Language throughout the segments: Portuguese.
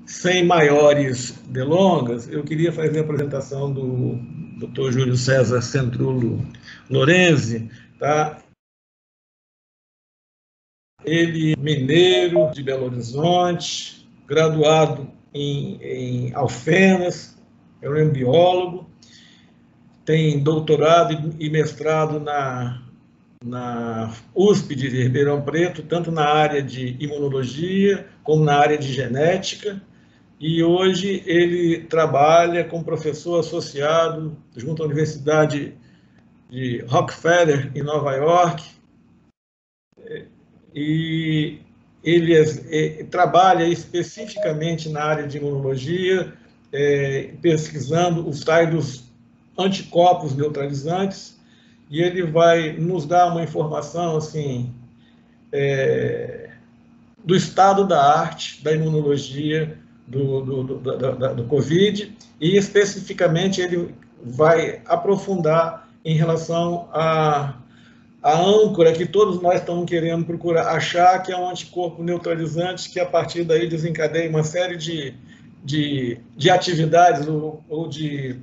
sem maiores delongas, eu queria fazer a apresentação do Dr. Júlio César Centrulo Lorenzi, tá? Ele mineiro de Belo Horizonte, graduado em Alfenas, é um biólogo, tem doutorado e mestrado na USP de Ribeirão Preto, tanto na área de imunologia como na área de genética, e hoje ele trabalha como professor associado junto à Universidade de Rockefeller, em Nova York, e ele trabalha especificamente na área de imunologia, pesquisando os tais dos anticorpos neutralizantes, e ele vai nos dar uma informação assim, do estado da arte da imunologia do Covid, e especificamente ele vai aprofundar em relação a âncora que todos nós estamos querendo procurar achar, que é um anticorpo neutralizante que a partir daí desencadeia uma série de atividades ou de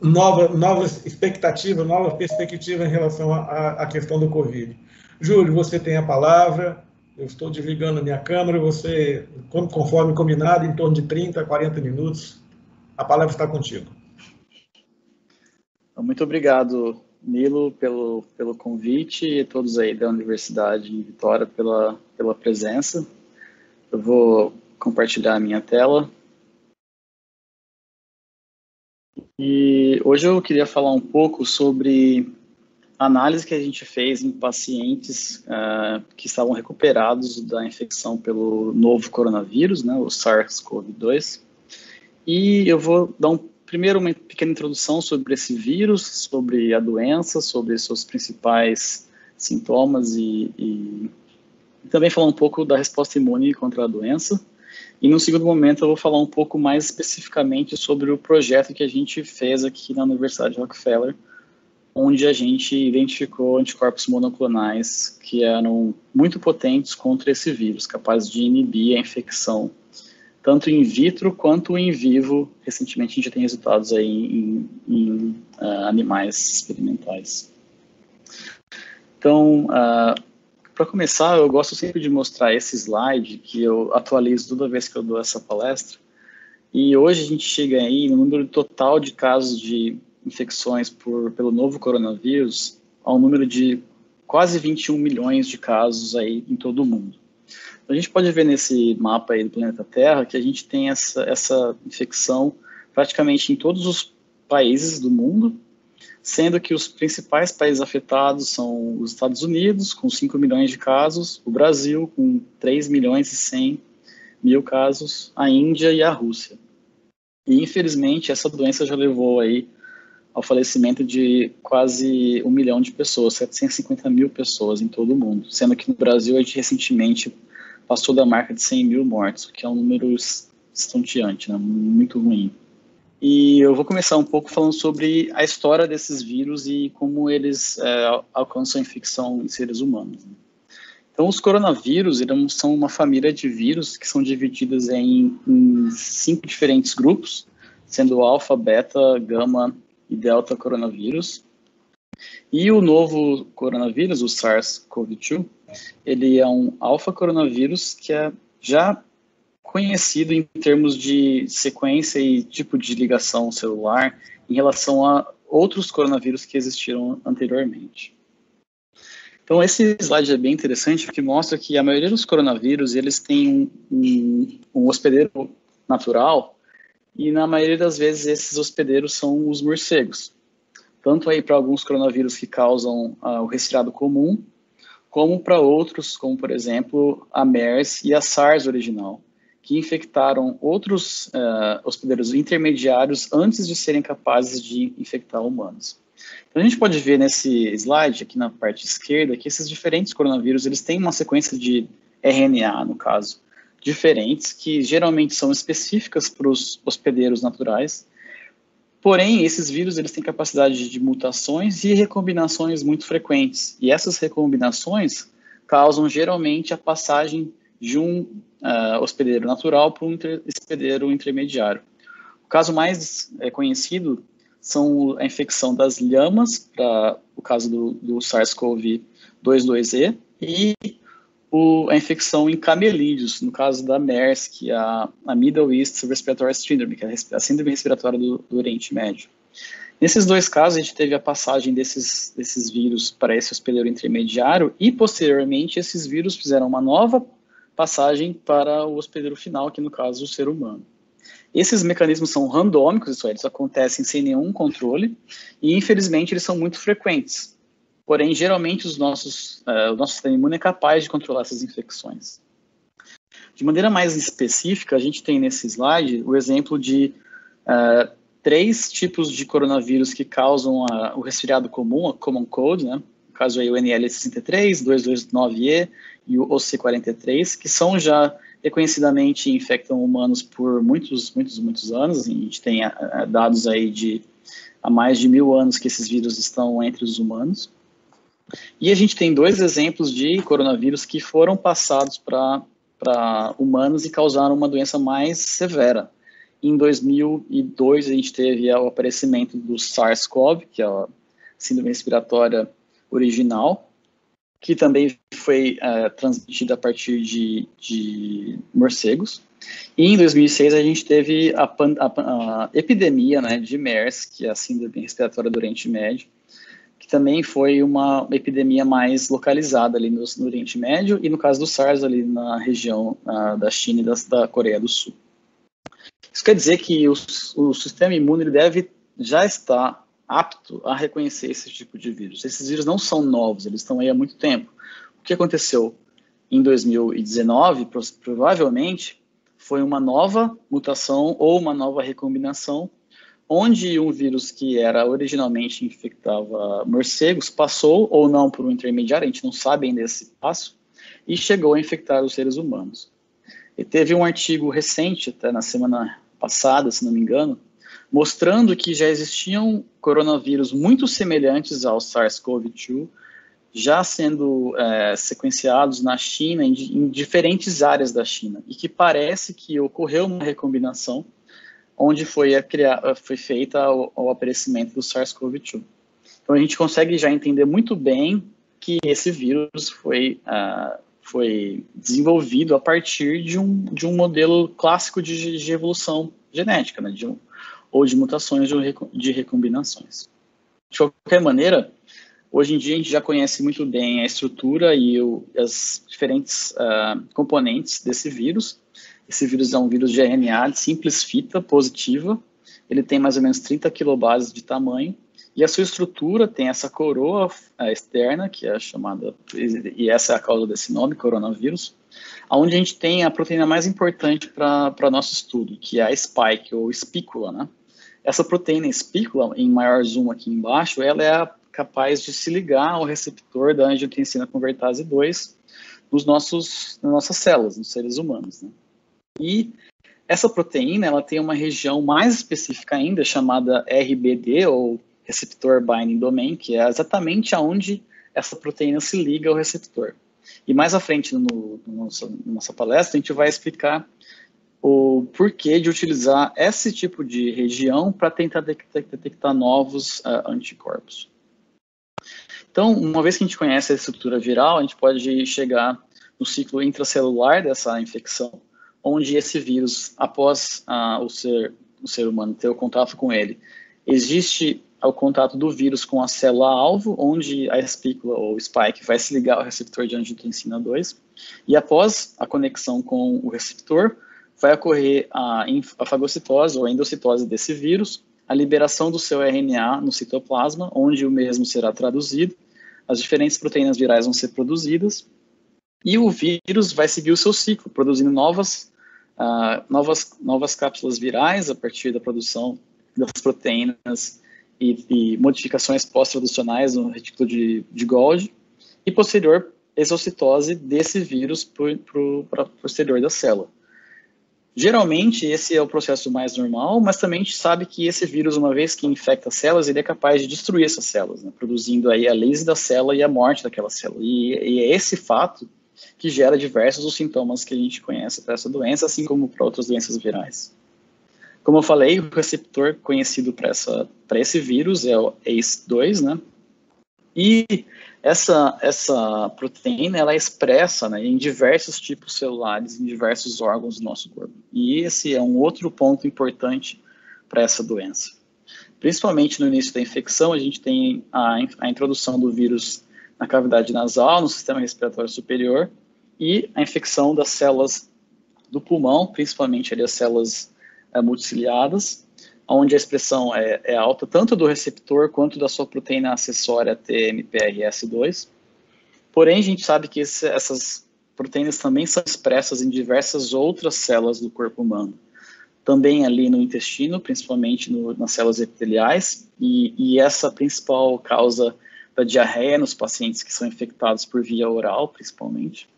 novas expectativas, nova perspectiva em relação à questão do Covid. Júlio, você tem a palavra, eu estou desligando a minha câmera, você, conforme combinado, em torno de 30 a 40 minutos, a palavra está contigo. Muito obrigado, Nilo, pelo convite, e a todos aí da Universidade em Vitória pela presença. Eu vou compartilhar a minha tela. E hoje eu queria falar um pouco sobre a análise que a gente fez em pacientes que estavam recuperados da infecção pelo novo coronavírus, né, o SARS-CoV-2. E eu vou dar primeiro uma pequena introdução sobre esse vírus, sobre a doença, sobre seus principais sintomas e também falar um pouco da resposta imune contra a doença. E no segundo momento eu vou falar um pouco mais especificamente sobre o projeto que a gente fez aqui na Universidade de Rockefeller, onde a gente identificou anticorpos monoclonais que eram muito potentes contra esse vírus, capazes de inibir a infecção, tanto in vitro quanto in vivo. Recentemente a gente tem resultados aí em animais experimentais. Então, para começar, eu gosto sempre de mostrar esse slide que eu atualizo toda vez que eu dou essa palestra. E hoje a gente chega aí no número total de casos de infecções pelo novo coronavírus ao número de quase 21 milhões de casos aí em todo o mundo. Então, a gente pode ver nesse mapa aí do planeta Terra que a gente tem essa infecção praticamente em todos os países do mundo, sendo que os principais países afetados são os Estados Unidos, com 5 milhões de casos, o Brasil, com 3 milhões e 100 mil casos, a Índia e a Rússia. E, infelizmente, essa doença já levou aí ao falecimento de quase 1 milhão de pessoas, 750 mil pessoas em todo o mundo, sendo que no Brasil a gente recentemente passou da marca de 100 mil mortes, o que é um número estonteante, né? Muito ruim. E eu vou começar um pouco falando sobre a história desses vírus e como eles alcançam a infecção em seres humanos. Então, os coronavírus são uma família de vírus que são divididos em 5 diferentes grupos, sendo alfa, beta, gama e delta coronavírus. E o novo coronavírus, o SARS-CoV-2, ele é um alfa coronavírus que é já conhecido em termos de sequência e tipo de ligação celular em relação a outros coronavírus que existiram anteriormente. Então, esse slide é bem interessante porque mostra que a maioria dos coronavírus eles têm um hospedeiro natural, e na maioria das vezes esses hospedeiros são os morcegos. Tanto aí para alguns coronavírus que causam o resfriado comum, como para outros, como por exemplo a MERS e a SARS original, que infectaram outros hospedeiros intermediários antes de serem capazes de infectar humanos. Então a gente pode ver nesse slide, aqui na parte esquerda, que esses diferentes coronavírus eles têm uma sequência de RNA, no caso, diferentes, que geralmente são específicas para os hospedeiros naturais. Porém, esses vírus eles têm capacidade de mutações e recombinações muito frequentes. E essas recombinações causam geralmente a passagem de um hospedeiro natural para um hospedeiro intermediário. O caso mais conhecido são a infecção das lhamas, para o caso do SARS-CoV-2-2E, e a infecção em camelídeos, no caso da MERS, que é a Middle East Respiratory Syndrome, que é a síndrome respiratória do Oriente Médio. Nesses dois casos, a gente teve a passagem desses vírus para esse hospedeiro intermediário e, posteriormente, esses vírus fizeram uma nova passagem para o hospedeiro final, que no caso, o ser humano. Esses mecanismos são randômicos, isso é, eles acontecem sem nenhum controle e, infelizmente, eles são muito frequentes. Porém, geralmente, o nosso sistema imune é capaz de controlar essas infecções. De maneira mais específica, a gente tem nesse slide o exemplo de 3 tipos de coronavírus que causam o resfriado comum, a common cold, né? No caso aí o NL63, 229E e o OC43, que são já reconhecidamente infectam humanos por muitos anos. A gente tem dados aí de há mais de 1000 anos que esses vírus estão entre os humanos. E a gente tem 2 exemplos de coronavírus que foram passados para humanos e causaram uma doença mais severa. Em 2002, a gente teve o aparecimento do SARS-CoV, que é a síndrome respiratória original, que também foi transmitida a partir de morcegos. E em 2006 a gente teve a epidemia, né, de MERS, que é a síndrome respiratória do Oriente Médio, que também foi uma epidemia mais localizada ali no Oriente Médio, e no caso do SARS ali na região da China e da Coreia do Sul. Isso quer dizer que o sistema imune deve já estar apto a reconhecer esse tipo de vírus. Esses vírus não são novos, eles estão aí há muito tempo. O que aconteceu em 2019, provavelmente, foi uma nova mutação ou uma nova recombinação, onde um vírus que era originalmente infectava morcegos passou ou não por um intermediário, a gente não sabe ainda esse passo, e chegou a infectar os seres humanos. E teve um artigo recente, até na semana passada, se não me engano, mostrando que já existiam coronavírus muito semelhantes ao SARS-CoV-2, já sendo sequenciados na China, em diferentes áreas da China, e que parece que ocorreu uma recombinação onde foi feita o aparecimento do SARS-CoV-2. Então a gente consegue já entender muito bem que esse vírus foi desenvolvido a partir de um modelo clássico de evolução genética, né, ou de mutações de recombinações. De qualquer maneira, hoje em dia a gente já conhece muito bem a estrutura e as diferentes componentes desse vírus. Esse vírus é um vírus de RNA de simples fita positiva, ele tem mais ou menos 30 kilobases de tamanho, e a sua estrutura tem essa coroa externa, que é chamada, e essa é a causa desse nome, coronavírus, onde a gente tem a proteína mais importante para nosso estudo, que é a spike, ou espícula, né? Essa proteína espícula, em maior zoom aqui embaixo, ela é capaz de se ligar ao receptor da angiotensina convertase 2 nas nossas células, nos seres humanos, né? E essa proteína, ela tem uma região mais específica ainda, chamada RBD, ou Receptor Binding Domain, que é exatamente aonde essa proteína se liga ao receptor. E mais à frente, na nossa palestra, a gente vai explicar o porquê de utilizar esse tipo de região para tentar detectar novos anticorpos. Então, uma vez que a gente conhece a estrutura viral, a gente pode chegar no ciclo intracelular dessa infecção, onde esse vírus, após o ser humano ter o contato com ele, existe o contato do vírus com a célula-alvo, onde a espícula ou spike vai se ligar ao receptor de angiotensina 2, e após a conexão com o receptor, vai ocorrer a fagocitose ou endocitose desse vírus, a liberação do seu RNA no citoplasma, onde o mesmo será traduzido, as diferentes proteínas virais vão ser produzidas, e o vírus vai seguir o seu ciclo, produzindo novas cápsulas virais a partir da produção das proteínas e modificações pós-traducionais no retículo de Golgi, e posterior exocitose desse vírus para o posterior da célula. Geralmente, esse é o processo mais normal, mas também a gente sabe que esse vírus, uma vez que infecta as células, ele é capaz de destruir essas células, né, produzindo aí a lise da célula e a morte daquela célula. E é esse fato que gera diversos os sintomas que a gente conhece para essa doença, assim como para outras doenças virais. Como eu falei, o receptor conhecido para esse vírus é o ACE2, né? E essa proteína, ela é expressa, né, em diversos tipos celulares, em diversos órgãos do nosso corpo. E esse é um outro ponto importante para essa doença. Principalmente no início da infecção, a gente tem a introdução do vírus na cavidade nasal, no sistema respiratório superior, e a infecção das células do pulmão, principalmente ali as células multiciliadas, onde a expressão é alta tanto do receptor quanto da sua proteína acessória TMPRS2. Porém, a gente sabe que essas proteínas também são expressas em diversas outras células do corpo humano. Também ali no intestino, principalmente nas células epiteliais, e essa principal causa da diarreia nos pacientes que são infectados por via oral, principalmente.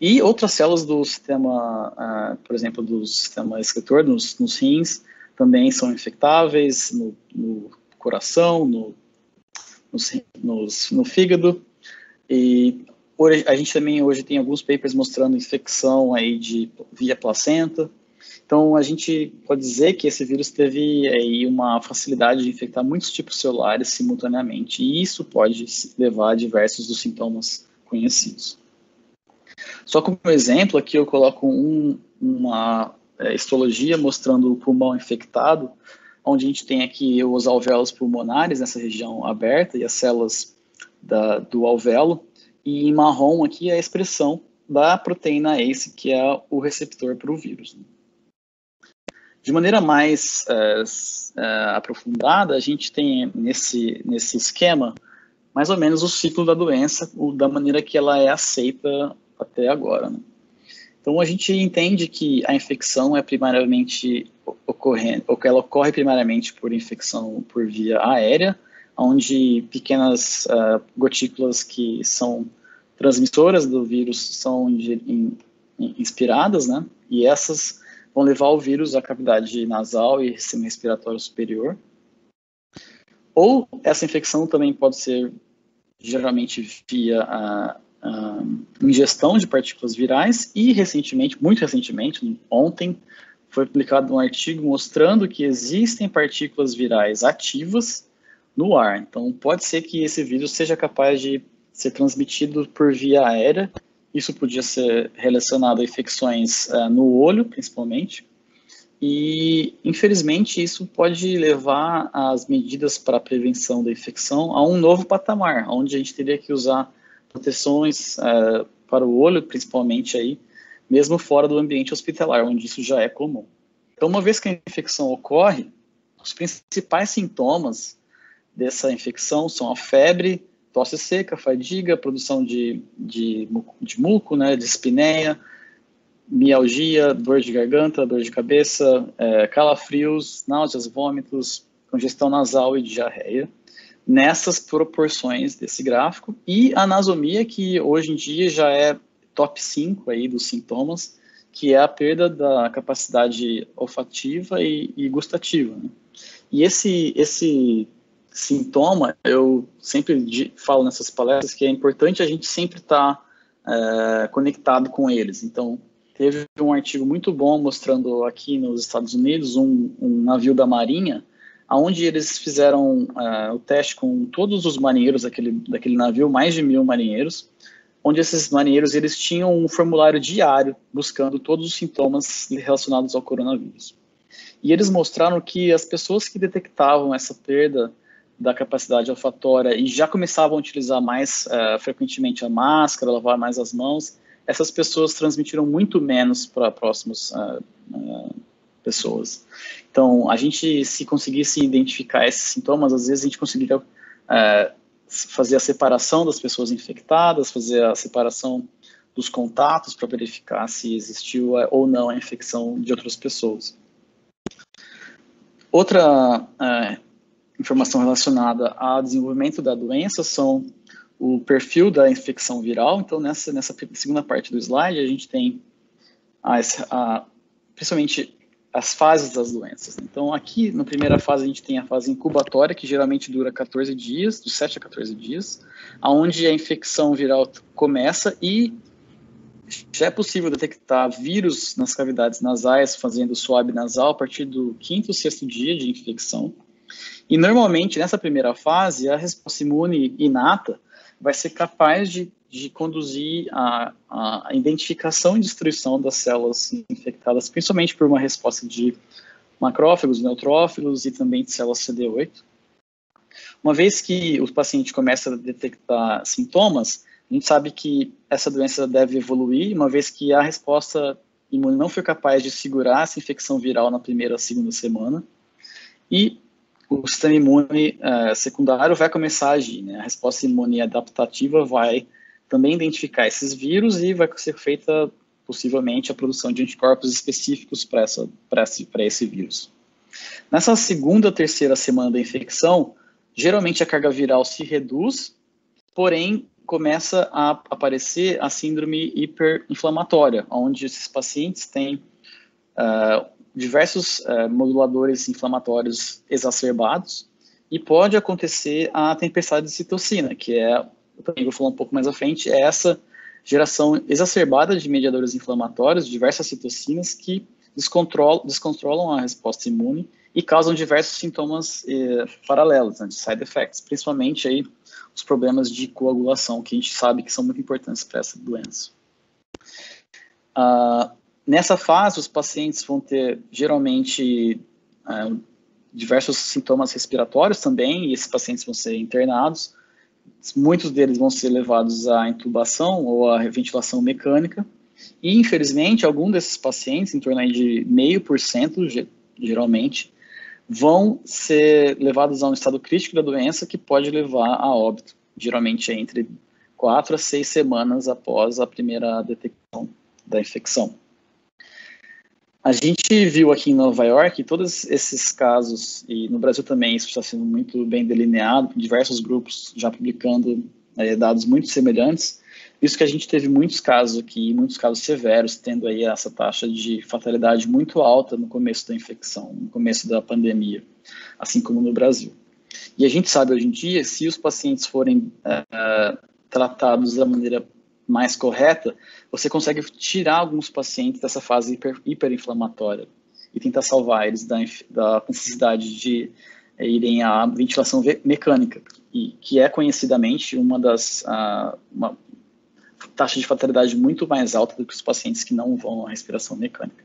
E outras células do sistema, por exemplo, do sistema excretor, nos rins, também são infectáveis, no coração, no fígado. E a gente também hoje tem alguns papers mostrando infecção aí via placenta. Então, a gente pode dizer que esse vírus teve aí uma facilidade de infectar muitos tipos celulares simultaneamente, e isso pode levar a diversos dos sintomas conhecidos. Só como exemplo, aqui eu coloco uma histologia mostrando o pulmão infectado, onde a gente tem aqui os alvéolos pulmonares nessa região aberta e as células do alvéolo, e em marrom aqui é a expressão da proteína ACE, que é o receptor para o vírus. De maneira mais aprofundada, a gente tem nesse esquema mais ou menos o ciclo da doença, da maneira que ela é aceita até agora, né? Então, a gente entende que a infecção é primariamente ela ocorre primariamente por infecção por via aérea, onde pequenas gotículas que são transmissoras do vírus são inspiradas, né? E essas vão levar o vírus à cavidade nasal e sistema respiratório superior. Ou essa infecção também pode ser geralmente via a ingestão de partículas virais e muito recentemente, ontem, foi publicado um artigo mostrando que existem partículas virais ativas no ar. Então, pode ser que esse vírus seja capaz de ser transmitido por via aérea. Isso podia ser relacionado a infecções no olho, principalmente. E, infelizmente, isso pode levar as medidas para a prevenção da infecção a um novo patamar, onde a gente teria que usar proteções para o olho, principalmente aí, mesmo fora do ambiente hospitalar, onde isso já é comum. Então, uma vez que a infecção ocorre, os principais sintomas dessa infecção são a febre, tosse seca, fadiga, produção de muco, né, dispneia, mialgia, dor de garganta, dor de cabeça, calafrios, náuseas, vômitos, congestão nasal e diarreia, nessas proporções desse gráfico, e a anasomia, que hoje em dia já é top 5 aí dos sintomas, que é a perda da capacidade olfativa e gustativa, né? E esse sintoma, eu sempre falo nessas palestras que é importante a gente sempre estar conectado com eles. Então, teve um artigo muito bom mostrando aqui nos Estados Unidos um navio da Marinha, onde eles fizeram o teste com todos os marinheiros daquele navio, mais de 1.000 marinheiros, onde esses marinheiros eles tinham um formulário diário buscando todos os sintomas relacionados ao coronavírus. E eles mostraram que as pessoas que detectavam essa perda da capacidade olfatória e já começavam a utilizar mais frequentemente a máscara, lavar mais as mãos, essas pessoas transmitiram muito menos para próximas pessoas. Então, a gente, se conseguisse identificar esses sintomas, às vezes a gente conseguiria fazer a separação das pessoas infectadas, fazer a separação dos contatos para verificar se existiu ou não a infecção de outras pessoas. Outra informação relacionada ao desenvolvimento da doença são o perfil da infecção viral. Então, nessa segunda parte do slide, a gente tem principalmente as fases das doenças. Então, aqui, na primeira fase, a gente tem a fase incubatória, que geralmente dura 14 dias, de 7 a 14 dias, onde a infecção viral começa e já é possível detectar vírus nas cavidades nasais fazendo swab nasal a partir do 5º ou 6º dia de infecção. E, normalmente, nessa primeira fase, a resposta imune inata vai ser capaz de conduzir a identificação e destruição das células infectadas, principalmente por uma resposta de macrófagos, neutrófilos e também de células CD8. Uma vez que o paciente começa a detectar sintomas, a gente sabe que essa doença deve evoluir, uma vez que a resposta imune não foi capaz de segurar essa infecção viral na primeira ou segunda semana, e o sistema imune secundário vai começar a agir, né? A resposta imune adaptativa vai também identificar esses vírus e vai ser feita, possivelmente, a produção de anticorpos específicos para esse vírus. Nessa segunda, terceira semana da infecção, geralmente a carga viral se reduz, porém começa a aparecer a síndrome hiperinflamatória, onde esses pacientes têm diversos moduladores inflamatórios exacerbados, e pode acontecer a tempestade de citocina, que eu também vou falar um pouco mais à frente, é essa geração exacerbada de mediadores inflamatórios, diversas citocinas, que descontrolam a resposta imune e causam diversos sintomas paralelos, né, de side effects, principalmente aí os problemas de coagulação, que a gente sabe que são muito importantes para essa doença. Nessa fase, os pacientes vão ter, geralmente, diversos sintomas respiratórios também, e esses pacientes vão ser internados. Muitos deles vão ser levados à intubação ou à ventilação mecânica. E, infelizmente, alguns desses pacientes, em torno aí de 0,5%, geralmente, vão ser levados a um estado crítico da doença que pode levar a óbito, geralmente entre 4 a 6 semanas após a primeira detecção da infecção. A gente viu aqui em Nova York todos esses casos, e no Brasil também isso está sendo muito bem delineado, diversos grupos já publicando dados muito semelhantes. Isso que a gente teve muitos casos aqui, muitos casos severos, tendo aí essa taxa de fatalidade muito alta no começo da infecção, no começo da pandemia, assim como no Brasil. E a gente sabe hoje em dia, se os pacientes forem tratados da maneira mais correta, você consegue tirar alguns pacientes dessa fase hiperinflamatória e tentar salvar eles da necessidade de irem à ventilação mecânica, e que é conhecidamente uma taxa de fatalidade muito mais alta do que os pacientes que não vão à respiração mecânica.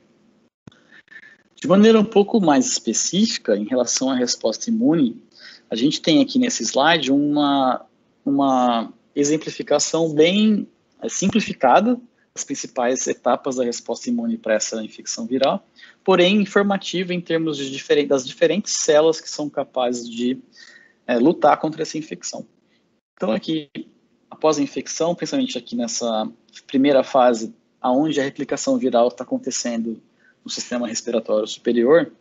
De maneira um pouco mais específica, em relação à resposta imune, a gente tem aqui nesse slide uma exemplificação bem simplificada das principais etapas da resposta imune para essa infecção viral, porém informativa em termos das diferentes células que são capazes de lutar contra essa infecção. Então aqui, após a infecção, principalmente aqui nessa primeira fase, onde a replicação viral está acontecendo no sistema respiratório superior,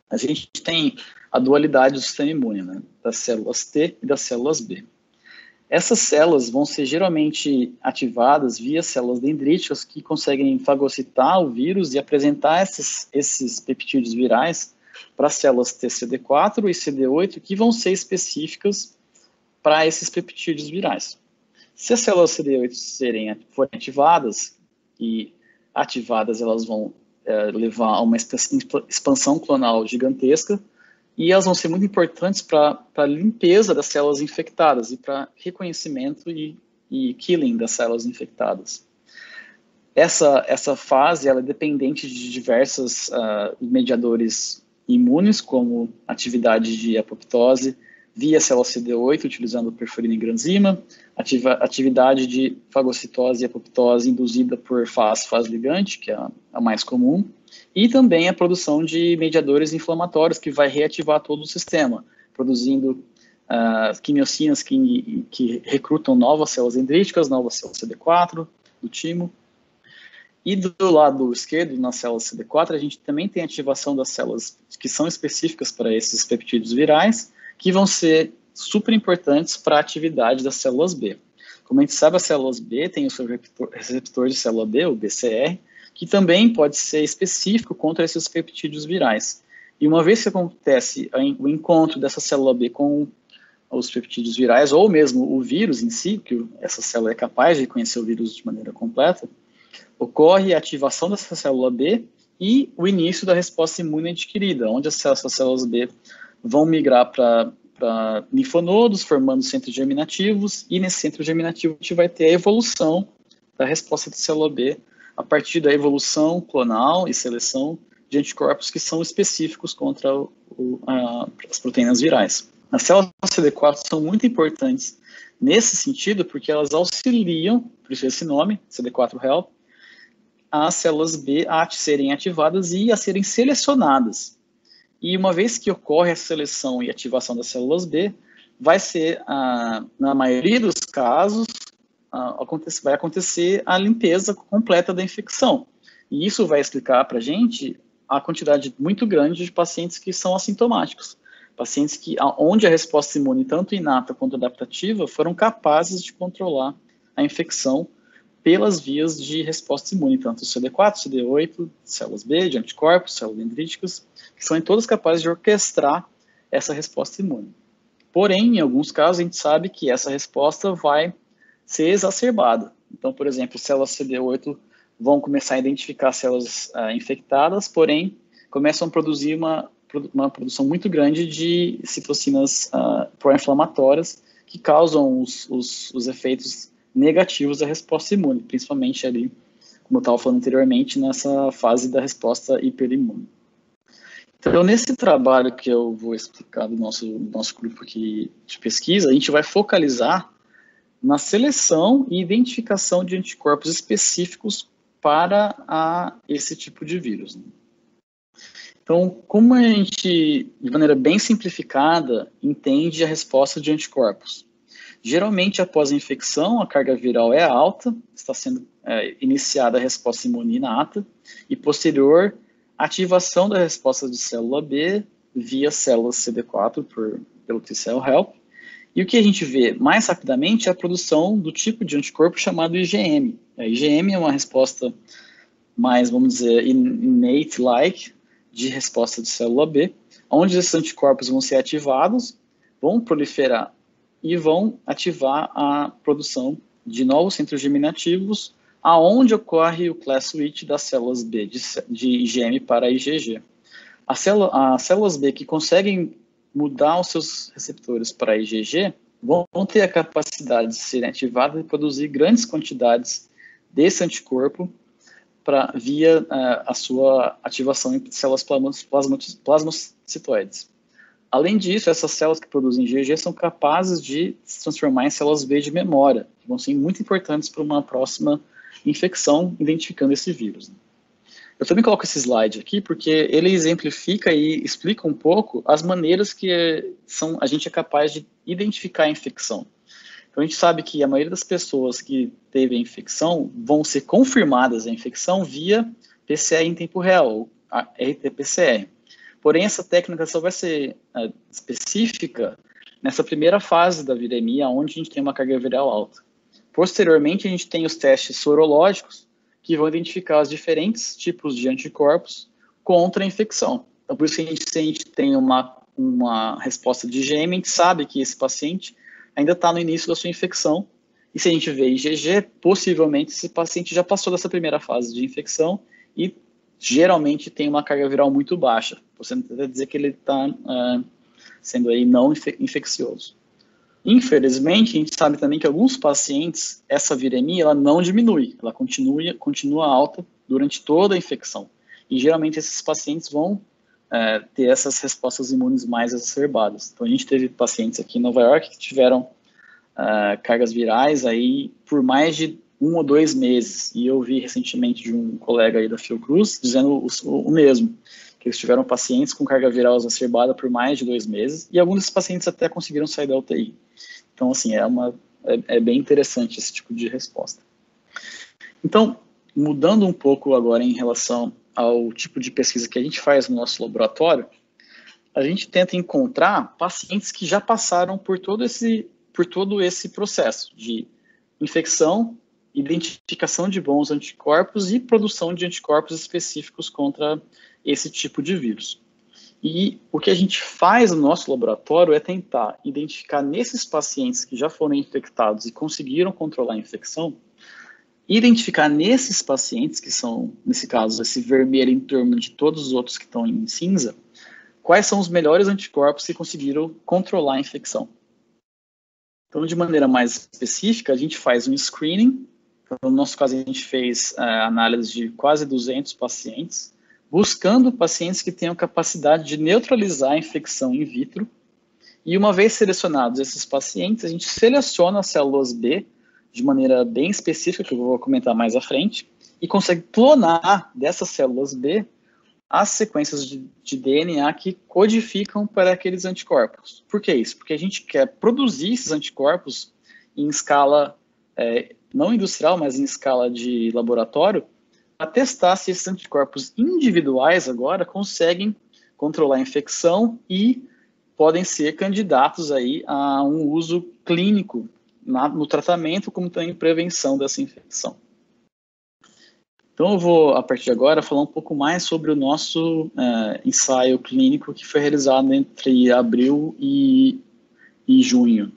a gente tem a dualidade do sistema imune, né, das células T e das células B. Essas células vão ser geralmente ativadas via células dendríticas que conseguem fagocitar o vírus e apresentar esses peptídeos virais para as células TCD4 e CD8, que vão ser específicas para esses peptídeos virais. Se as células CD8 forem ativadas, elas vão levar a uma expansão clonal gigantesca, e elas vão ser muito importantes para a limpeza das células infectadas e para reconhecimento e killing das células infectadas. Essa fase ela é dependente de diversos mediadores imunes, como atividade de apoptose via célula CD8, utilizando perforina e granzima, atividade de fagocitose e apoptose induzida por faz-ligante, que é a mais comum, e também a produção de mediadores inflamatórios, que vai reativar todo o sistema, produzindo quimiocinas que recrutam novas células dendríticas, novas células CD4, do timo. E do lado esquerdo, nas células CD4, a gente também tem ativação das células que são específicas para esses peptídeos virais, que vão ser super importantes para a atividade das células B. Como a gente sabe, as células B têm o seu receptor de célula B, o BCR, que também pode ser específico contra esses peptídeos virais. E uma vez que acontece o encontro dessa célula B com os peptídeos virais, ou mesmo o vírus em si, que essa célula é capaz de reconhecer o vírus de maneira completa, ocorre a ativação dessa célula B e o início da resposta imune adquirida, onde essas células B vão migrar para linfonodos, formando centros germinativos, e nesse centro germinativo a gente vai ter a evolução da resposta de célula B a partir da evolução clonal e seleção de anticorpos que são específicos contra as proteínas virais. As células CD4 são muito importantes nesse sentido, porque elas auxiliam, por isso esse nome, CD4-HELP, as células B a serem ativadas e a serem selecionadas. E uma vez que ocorre a seleção e ativação das células B, vai ser, na maioria dos casos, vai acontecer a limpeza completa da infecção. E isso vai explicar para a gente a quantidade muito grande de pacientes que são assintomáticos. Pacientes onde a resposta imune, tanto inata quanto adaptativa, foram capazes de controlar a infecção pelas vias de resposta imune, tanto CD4, CD8, células B, de anticorpos, células dendríticas, que são todas capazes de orquestrar essa resposta imune. Porém, em alguns casos, a gente sabe que essa resposta vai ser exacerbada. Então, por exemplo, células CD8 vão começar a identificar células infectadas, porém, começam a produzir uma produção muito grande de citocinas pró-inflamatórias que causam os efeitos negativos da resposta imune, principalmente ali, como eu estava falando anteriormente, nessa fase da resposta hiperimune. Então, nesse trabalho que eu vou explicar do nosso grupo aqui de pesquisa, a gente vai focalizar na seleção e identificação de anticorpos específicos para esse tipo de vírus. Então, como a gente, de maneira bem simplificada, entende a resposta de anticorpos? Geralmente, após a infecção, a carga viral é alta, está sendo iniciada a resposta imune inata, e posterior, ativação da resposta de célula B via células CD4 pelo T-cell help. E o que a gente vê mais rapidamente é a produção do tipo de anticorpo chamado IgM. A IgM é uma resposta mais, vamos dizer, innate-like de resposta de célula B, onde esses anticorpos vão ser ativados, vão proliferar e vão ativar a produção de novos centros germinativos, aonde ocorre o class switch das células B, de IgM para IgG. As células B que conseguem mudar os seus receptores para IgG vão ter a capacidade de serem ativadas e produzir grandes quantidades desse anticorpo via a sua ativação em células plasmocitoides. Além disso, essas células que produzem IgG são capazes de se transformar em células B de memória, que vão ser muito importantes para uma próxima infecção, identificando esse vírus. Eu também coloco esse slide aqui porque ele exemplifica e explica um pouco as maneiras que a gente é capaz de identificar a infecção. Então, a gente sabe que a maioria das pessoas que teve a infecção vão ser confirmadas a infecção via PCR em tempo real, ou RT-PCR. Porém, essa técnica só vai ser específica nessa primeira fase da viremia, onde a gente tem uma carga viral alta. Posteriormente, a gente tem os testes sorológicos, que vão identificar os diferentes tipos de anticorpos contra a infecção. Então, por isso que se a gente tem uma resposta de IgM, a gente sabe que esse paciente ainda está no início da sua infecção, e se a gente vê IgG, possivelmente esse paciente já passou dessa primeira fase de infecção e geralmente tem uma carga viral muito baixa, você não quer dizer que ele está sendo aí não infeccioso. Infelizmente, a gente sabe também que alguns pacientes, essa viremia, ela não diminui, ela continua alta durante toda a infecção. E geralmente esses pacientes vão ter essas respostas imunes mais exacerbadas. Então a gente teve pacientes aqui em Nova York que tiveram cargas virais aí por mais de 1 ou 2 meses. E eu vi recentemente de um colega aí da Fiocruz dizendo o mesmo, que eles tiveram pacientes com carga viral exacerbada por mais de 2 meses, e alguns desses pacientes até conseguiram sair da UTI. Então, assim, é bem interessante esse tipo de resposta. Então, mudando um pouco agora em relação ao tipo de pesquisa que a gente faz no nosso laboratório, a gente tenta encontrar pacientes que já passaram por todo esse processo de infecção, identificação de bons anticorpos e produção de anticorpos específicos contra esse tipo de vírus. E o que a gente faz no nosso laboratório é tentar identificar nesses pacientes que já foram infectados e conseguiram controlar a infecção, identificar nesses pacientes, que são, nesse caso, esse vermelho em torno de todos os outros que estão em cinza, quais são os melhores anticorpos que conseguiram controlar a infecção. Então, de maneira mais específica, a gente faz um screening. Então, no nosso caso, a gente fez análise de quase 200 pacientes, buscando pacientes que tenham capacidade de neutralizar a infecção in vitro. E uma vez selecionados esses pacientes, a gente seleciona as células B de maneira bem específica, que eu vou comentar mais à frente, e consegue clonar dessas células B as sequências de DNA que codificam para aqueles anticorpos. Por que isso? Porque a gente quer produzir esses anticorpos em escala, não industrial, mas em escala de laboratório, para testar se esses anticorpos individuais agora conseguem controlar a infecção e podem ser candidatos aí a um uso clínico no tratamento, como também prevenção dessa infecção. Então eu vou, a partir de agora, falar um pouco mais sobre o nosso ensaio clínico que foi realizado entre abril e junho.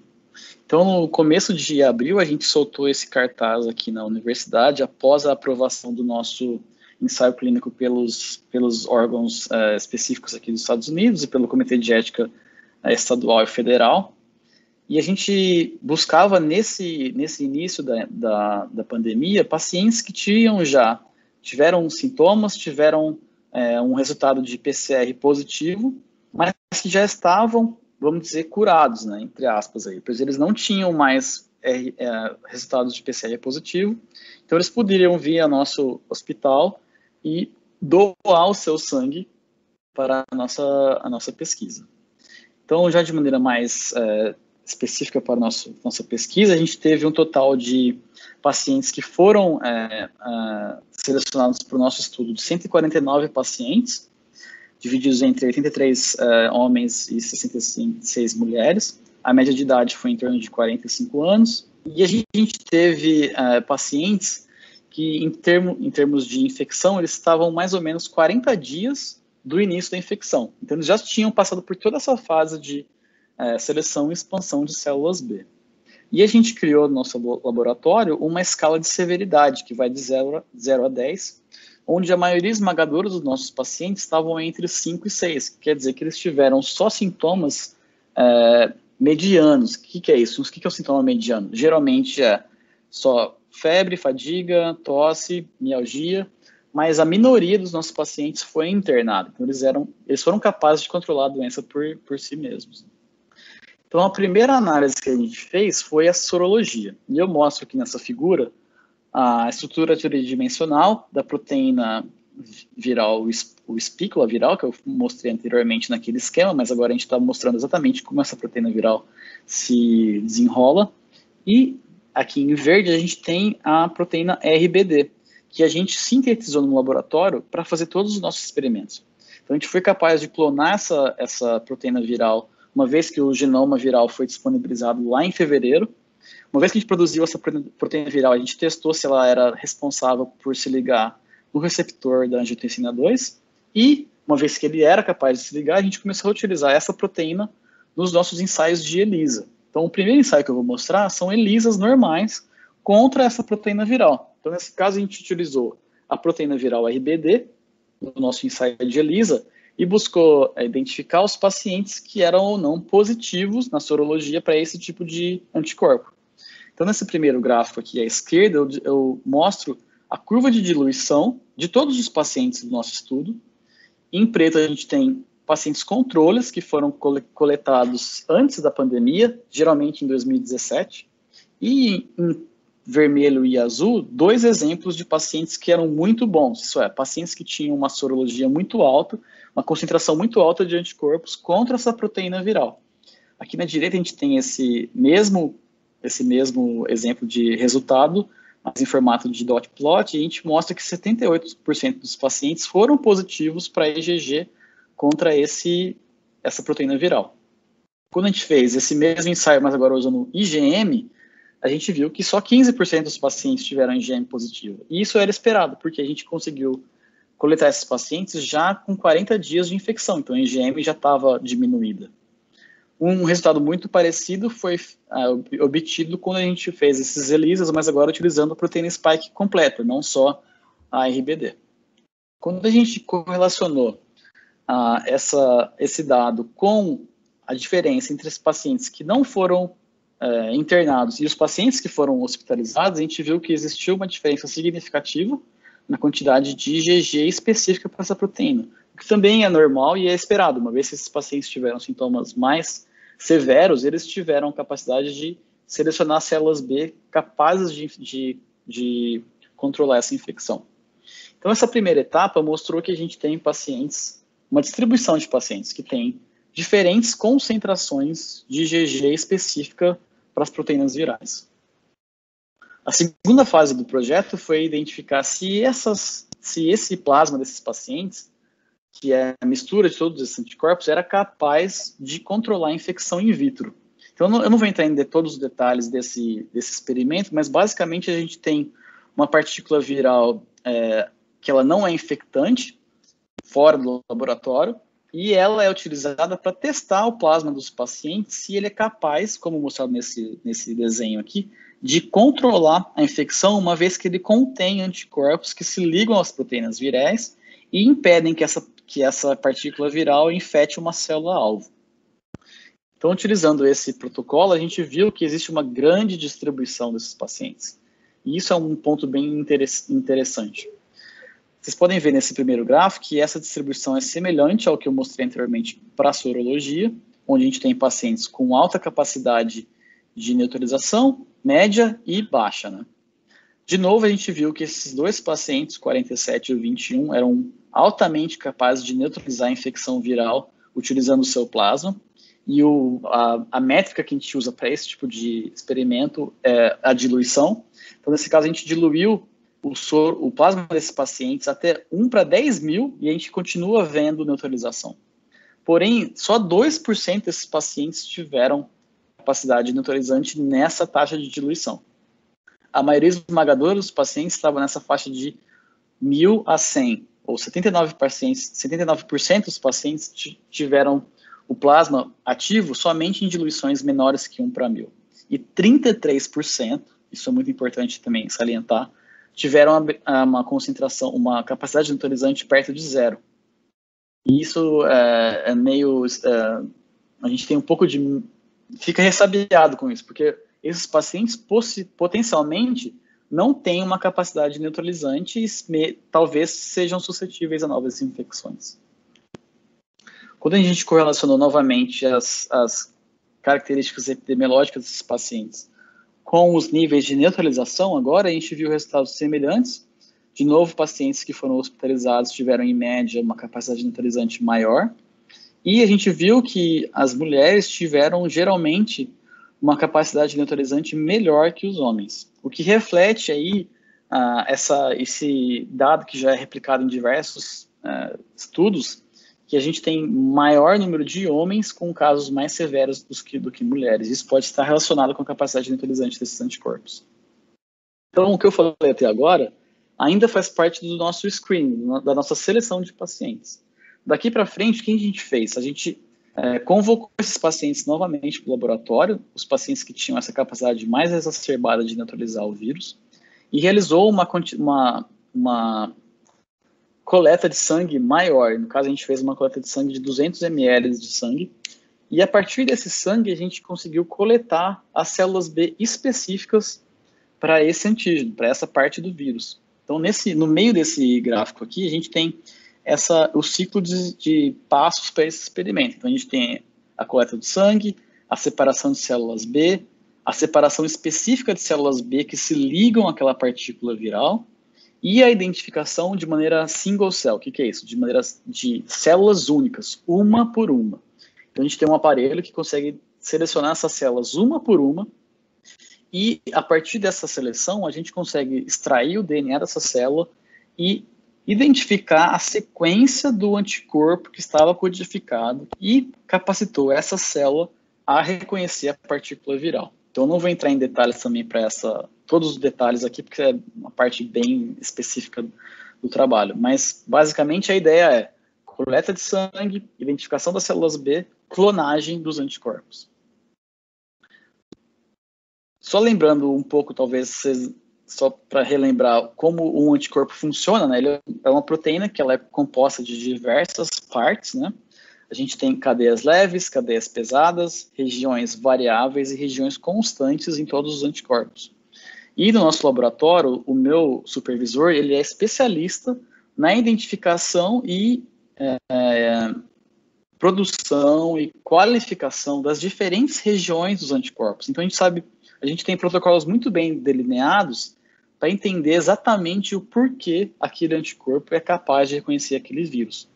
Então, no começo de abril, a gente soltou esse cartaz aqui na universidade, após a aprovação do nosso ensaio clínico pelos órgãos específicos aqui dos Estados Unidos e pelo Comitê de Ética Estadual e Federal. E a gente buscava, nesse início da pandemia, pacientes que tiveram sintomas, tiveram um resultado de PCR positivo, mas que já estavam, vamos dizer, curados, né, entre aspas, aí, pois eles não tinham mais resultados de PCR positivo, então eles poderiam vir ao nosso hospital e doar o seu sangue para a nossa pesquisa. Então, já de maneira mais específica para a nossa pesquisa, a gente teve um total de pacientes que foram selecionados para o nosso estudo de 149 pacientes, divididos entre 83 homens e 66 mulheres. A média de idade foi em torno de 45 anos. E a gente teve pacientes que, em termos de infecção, eles estavam mais ou menos 40 dias do início da infecção. Então, eles já tinham passado por toda essa fase de seleção e expansão de células B. E a gente criou no nosso laboratório uma escala de severidade, que vai de 0 a 10, onde a maioria esmagadora dos nossos pacientes estavam entre 5 e 6, que quer dizer que eles tiveram só sintomas medianos. O que é isso? O que é o sintoma mediano? Geralmente é só febre, fadiga, tosse, mialgia, mas a minoria dos nossos pacientes foi internada. Então, eles foram capazes de controlar a doença por si mesmos. Então, a primeira análise que a gente fez foi a sorologia. E eu mostro aqui nessa figura a estrutura tridimensional da proteína viral, o espícula viral, que eu mostrei anteriormente naquele esquema, mas agora a gente está mostrando exatamente como essa proteína viral se desenrola. E aqui em verde a gente tem a proteína RBD, que a gente sintetizou no laboratório para fazer todos os nossos experimentos. Então, a gente foi capaz de clonar essa proteína viral, uma vez que o genoma viral foi disponibilizado lá em fevereiro. Uma vez que a gente produziu essa proteína viral, a gente testou se ela era responsável por se ligar no receptor da angiotensina 2, e uma vez que ele era capaz de se ligar, a gente começou a utilizar essa proteína nos nossos ensaios de ELISA. Então, o primeiro ensaio que eu vou mostrar são ELISAs normais contra essa proteína viral. Então, nesse caso, a gente utilizou a proteína viral RBD no nosso ensaio de ELISA e buscou identificar os pacientes que eram ou não positivos na sorologia para esse tipo de anticorpo. Então, nesse primeiro gráfico aqui à esquerda, eu mostro a curva de diluição de todos os pacientes do nosso estudo. Em preto, a gente tem pacientes controles que foram coletados antes da pandemia, geralmente em 2017. E em vermelho e azul, 2 exemplos de pacientes que eram muito bons. Isso é, pacientes que tinham uma sorologia muito alta, uma concentração muito alta de anticorpos contra essa proteína viral. Aqui na direita, a gente tem esse mesmo exemplo de resultado, mas em formato de dot plot, e a gente mostra que 78% dos pacientes foram positivos para IgG contra essa proteína viral. Quando a gente fez esse mesmo ensaio, mas agora usando IgM, a gente viu que só 15% dos pacientes tiveram IgM positiva. E isso era esperado, porque a gente conseguiu coletar esses pacientes já com 40 dias de infecção, então a IgM já estava diminuída. Um resultado muito parecido foi obtido quando a gente fez esses ELISAs, mas agora utilizando a proteína spike completa, não só a RBD. Quando a gente correlacionou esse dado com a diferença entre os pacientes que não foram internados e os pacientes que foram hospitalizados, a gente viu que existiu uma diferença significativa na quantidade de IgG específica para essa proteína, o que também é normal e é esperado, uma vez que esses pacientes tiveram sintomas mais severos, eles tiveram capacidade de selecionar células B capazes de controlar essa infecção. Então, essa primeira etapa mostrou que a gente tem pacientes, uma distribuição de pacientes que tem diferentes concentrações de IgG específica para as proteínas virais. A segunda fase do projeto foi identificar se esse plasma desses pacientes, que é a mistura de todos esses anticorpos, era capaz de controlar a infecção in vitro. Então, eu não vou entrar em todos os detalhes desse experimento, mas basicamente a gente tem uma partícula viral que ela não é infectante, fora do laboratório, e ela é utilizada para testar o plasma dos pacientes se ele é capaz, como mostrado nesse desenho aqui, de controlar a infecção, uma vez que ele contém anticorpos que se ligam às proteínas virais e impedem que essa partícula viral infecte uma célula-alvo. Então, utilizando esse protocolo, a gente viu que existe uma grande distribuição desses pacientes. E isso é um ponto bem interessante. Vocês podem ver nesse primeiro gráfico que essa distribuição é semelhante ao que eu mostrei anteriormente para a sorologia, onde a gente tem pacientes com alta capacidade de neutralização, média e baixa, né? De novo, a gente viu que esses dois pacientes, 47 e 21, eram altamente capazes de neutralizar a infecção viral utilizando o seu plasma. E a métrica que a gente usa para esse tipo de experimento é a diluição. Então, nesse caso, a gente diluiu o plasma desses pacientes até 1 para 10 mil e a gente continua vendo neutralização. Porém, só 2% desses pacientes tiveram capacidade neutralizante nessa taxa de diluição. A maioria esmagadora dos pacientes estava nessa faixa de 1.000 a 100, ou 79% dos pacientes tiveram o plasma ativo somente em diluições menores que 1 para 1.000. E 33%, isso é muito importante também salientar, tiveram uma concentração, uma capacidade neutralizante perto de zero. E isso é meio... a gente tem um pouco de... fica ressabiado com isso, porque esses pacientes potencialmente não têm uma capacidade neutralizante e talvez sejam suscetíveis a novas infecções. Quando a gente correlacionou novamente as características epidemiológicas desses pacientes com os níveis de neutralização, agora a gente viu resultados semelhantes. De novo, pacientes que foram hospitalizados tiveram, em média, uma capacidade neutralizante maior. E a gente viu que as mulheres tiveram, geralmente, uma capacidade neutralizante melhor que os homens. O que reflete aí esse dado que já é replicado em diversos estudos, que a gente tem maior número de homens com casos mais severos do que mulheres. Isso pode estar relacionado com a capacidade neutralizante desses anticorpos. Então, o que eu falei até agora ainda faz parte do nosso screening, da nossa seleção de pacientes. Daqui para frente, o que a gente fez? A gente convocou esses pacientes novamente para o laboratório, os pacientes que tinham essa capacidade mais exacerbada de neutralizar o vírus, e realizou uma coleta de sangue maior. No caso, a gente fez uma coleta de sangue de 200 ml de sangue, e a partir desse sangue a gente conseguiu coletar as células B específicas para esse antígeno, para essa parte do vírus. Então, no meio desse gráfico aqui, a gente tem o ciclo de passos para esse experimento. Então, a gente tem a coleta do sangue, a separação de células B, a separação específica de células B que se ligam àquela partícula viral, e a identificação de maneira single cell. O que é isso? De células únicas, uma por uma. Então, a gente tem um aparelho que consegue selecionar essas células uma por uma, e a partir dessa seleção, a gente consegue extrair o DNA dessa célula e identificar a sequência do anticorpo que estava codificado e capacitou essa célula a reconhecer a partícula viral. Então, eu não vou entrar em detalhes também para todos os detalhes aqui, porque é uma parte bem específica do trabalho. Mas, basicamente, a ideia é coleta de sangue, identificação das células B, clonagem dos anticorpos. Só lembrando um pouco, talvez, só para relembrar como um anticorpo funciona, né? Ele é uma proteína que ela é composta de diversas partes, né? A gente tem cadeias leves, cadeias pesadas, regiões variáveis e regiões constantes em todos os anticorpos. E no nosso laboratório, o meu supervisor, ele é especialista na identificação e produção e qualificação das diferentes regiões dos anticorpos. Então, a gente tem protocolos muito bem delineados para entender exatamente o porquê aquele anticorpo é capaz de reconhecer aquele vírus.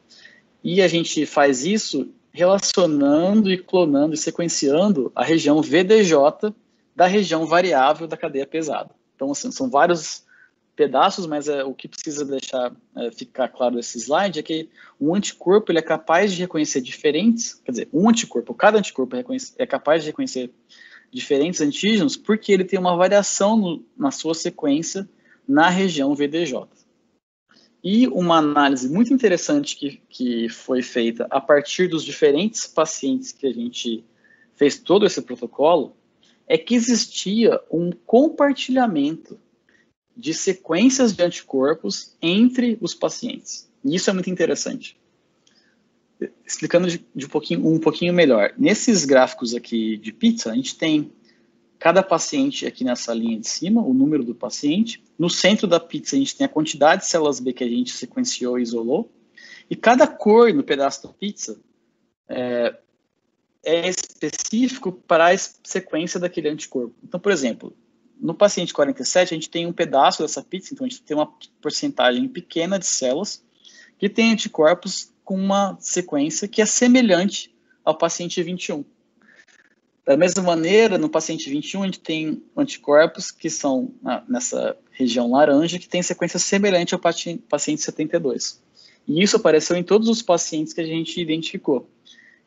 E a gente faz isso relacionando e clonando e sequenciando a região VDJ da região variável da cadeia pesada. Então, assim, são vários pedaços, mas o que precisa deixar ficar claro nesse slide é que um anticorpo ele é capaz de reconhecer diferentes, quer dizer, cada anticorpo é capaz de reconhecer diferentes antígenos porque ele tem uma variação na sua sequência na região VDJ. E uma análise muito interessante que foi feita a partir dos diferentes pacientes que a gente fez todo esse protocolo é que existia um compartilhamento de sequências de anticorpos entre os pacientes. E isso é muito interessante. Explicando um pouquinho melhor. Nesses gráficos aqui de pizza, a gente tem cada paciente aqui nessa linha de cima, o número do paciente. No centro da pizza, a gente tem a quantidade de células B que a gente sequenciou e isolou. E cada cor no pedaço da pizza é específico para a sequência daquele anticorpo. Então, por exemplo, no paciente 47, a gente tem um pedaço dessa pizza, então a gente tem uma porcentagem pequena de células que tem anticorpos com uma sequência que é semelhante ao paciente 21. Da mesma maneira, no paciente 21, a gente tem anticorpos que são nessa região laranja, que tem sequência semelhante ao paciente 72. E isso apareceu em todos os pacientes que a gente identificou.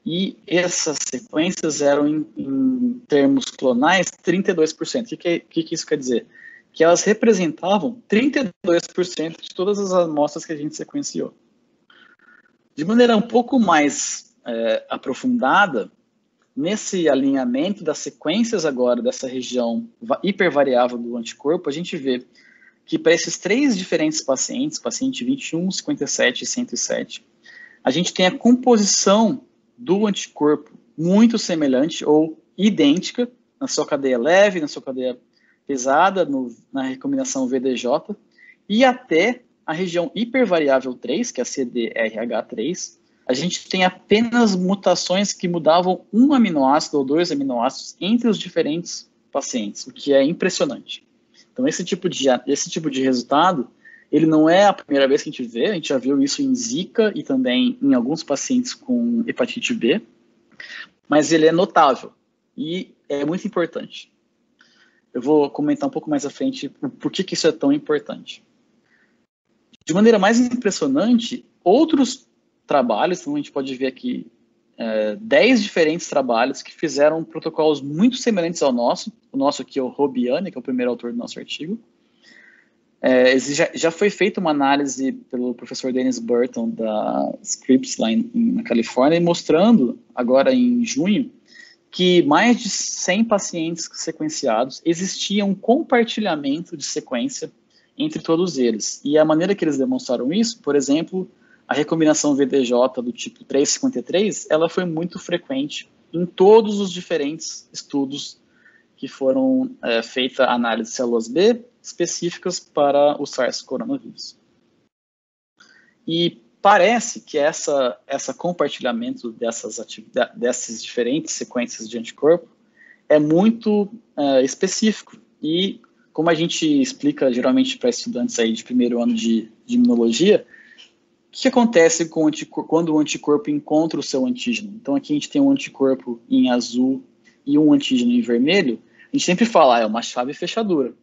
E essas sequências eram, em termos clonais, 32%. O que isso quer dizer? Que elas representavam 32% de todas as amostras que a gente sequenciou. De maneira um pouco mais aprofundada, nesse alinhamento das sequências agora dessa região hipervariável do anticorpo, a gente vê que para esses três diferentes pacientes, paciente 21, 57 e 107, a gente tem a composição do anticorpo muito semelhante ou idêntica na sua cadeia leve, na sua cadeia pesada, na recombinação VDJ, e até a região hipervariável 3, que é a CDRH3, a gente tem apenas mutações que mudavam um aminoácido ou dois aminoácidos entre os diferentes pacientes, o que é impressionante. Então, esse tipo de resultado, ele não é a primeira vez que a gente vê, a gente já viu isso em Zika e também em alguns pacientes com hepatite B, mas ele é notável e é muito importante. Eu vou comentar um pouco mais à frente por que isso é tão importante. De maneira mais impressionante, outros trabalhos, então a gente pode ver aqui 10 diferentes trabalhos que fizeram protocolos muito semelhantes ao nosso. O nosso aqui é o Robiani, que é o primeiro autor do nosso artigo. Já foi feita uma análise pelo professor Dennis Burton da Scripps lá na Califórnia, mostrando agora em junho que mais de 100 pacientes sequenciados existia um compartilhamento de sequência entre todos eles. E a maneira que eles demonstraram isso, por exemplo, a recombinação VDJ do tipo 353, ela foi muito frequente em todos os diferentes estudos que foram feita a análise de células B específicas para o SARS coronavírus. E parece que essa compartilhamento dessas diferentes sequências de anticorpo é muito específico. E como a gente explica geralmente para estudantes aí de primeiro ano de imunologia, o que acontece quando o anticorpo encontra o seu antígeno? Então aqui a gente tem um anticorpo em azul e um antígeno em vermelho. A gente sempre fala, é uma chave fechadura.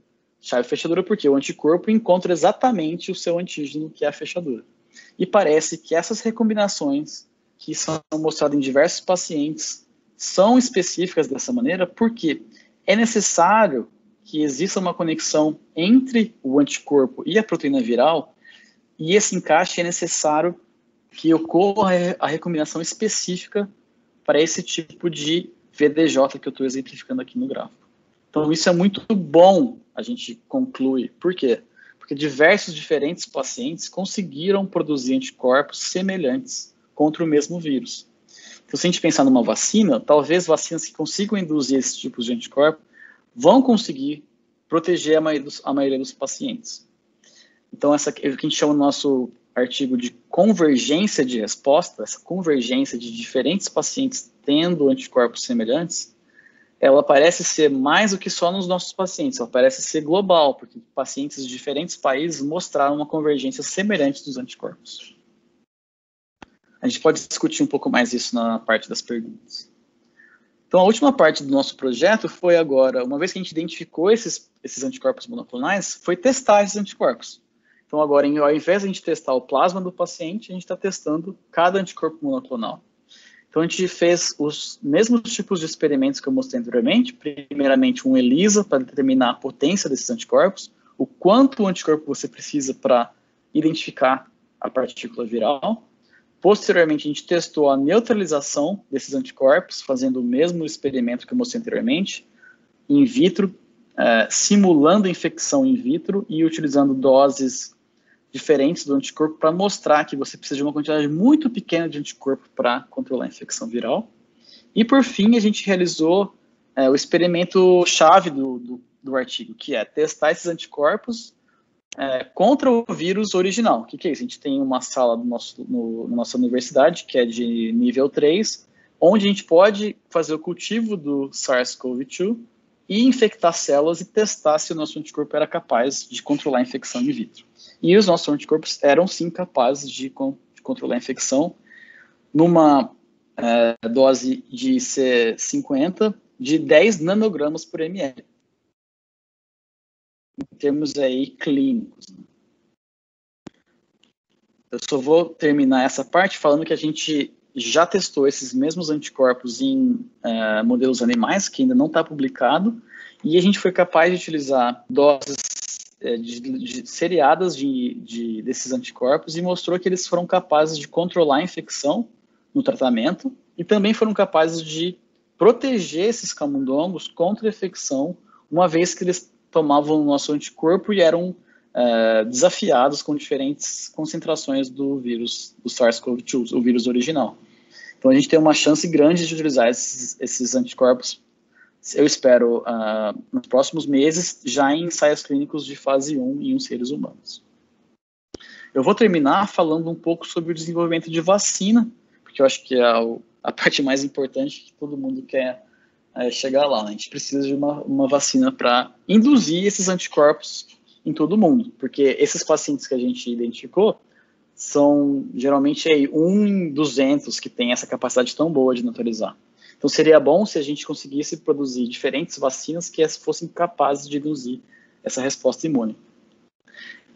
Chave fechadura porque o anticorpo encontra exatamente o seu antígeno, que é a fechadura. E parece que essas recombinações, que são mostradas em diversos pacientes, são específicas dessa maneira porque é necessário que exista uma conexão entre o anticorpo e a proteína viral, e esse encaixe é necessário que ocorra a recombinação específica para esse tipo de VDJ que eu estou exemplificando aqui no gráfico. Então, isso é muito bom, a gente conclui. Por quê? Porque diversos diferentes pacientes conseguiram produzir anticorpos semelhantes contra o mesmo vírus. Então, se a gente pensar numa vacina, talvez vacinas que consigam induzir esses tipos de anticorpos vão conseguir proteger a maioria dos pacientes. Então, essa que a gente chama no nosso artigo de convergência de resposta, essa convergência de diferentes pacientes tendo anticorpos semelhantes, ela parece ser mais do que só nos nossos pacientes, ela parece ser global, porque pacientes de diferentes países mostraram uma convergência semelhante dos anticorpos. A gente pode discutir um pouco mais isso na parte das perguntas. Então, a última parte do nosso projeto foi agora, uma vez que a gente identificou esses anticorpos monoclonais, foi testar esses anticorpos. Então, agora, ao invés de a gente testar o plasma do paciente, a gente está testando cada anticorpo monoclonal. Então, a gente fez os mesmos tipos de experimentos que eu mostrei anteriormente. Primeiramente, um ELISA, para determinar a potência desses anticorpos, o quanto o anticorpo você precisa para identificar a partícula viral. Posteriormente, a gente testou a neutralização desses anticorpos, fazendo o mesmo experimento que eu mostrei anteriormente, in vitro, simulando a infecção in vitro e utilizando doses diferentes do anticorpo para mostrar que você precisa de uma quantidade muito pequena de anticorpo para controlar a infecção viral. E, por fim, a gente realizou o experimento-chave do artigo, que é testar esses anticorpos contra o vírus original. O que é isso? A gente tem uma sala na nossa universidade, que é de nível 3, onde a gente pode fazer o cultivo do SARS-CoV-2 e infectar células e testar se o nosso anticorpo era capaz de controlar a infecção in vitro. E os nossos anticorpos eram, sim, capazes de controlar a infecção numa dose de C50 de 10 nanogramas por ml. Em termos aí clínicos. Eu só vou terminar essa parte falando que a gente já testou esses mesmos anticorpos em modelos animais, que ainda não está publicado, e a gente foi capaz de utilizar doses seriadas desses anticorpos e mostrou que eles foram capazes de controlar a infecção no tratamento e também foram capazes de proteger esses camundongos contra a infecção, uma vez que eles tomavam o nosso anticorpo e eram desafiados com diferentes concentrações do vírus, do SARS-CoV-2, o vírus original. Então, a gente tem uma chance grande de utilizar esses anticorpos, eu espero, nos próximos meses, já em ensaios clínicos de fase 1 em seres humanos. Eu vou terminar falando um pouco sobre o desenvolvimento de vacina, porque eu acho que é a parte mais importante que todo mundo quer chegar lá. A gente precisa de uma vacina para induzir esses anticorpos em todo mundo, porque esses pacientes que a gente identificou são geralmente 1 em 200 que tem essa capacidade tão boa de neutralizar. Então seria bom se a gente conseguisse produzir diferentes vacinas que fossem capazes de induzir essa resposta imune.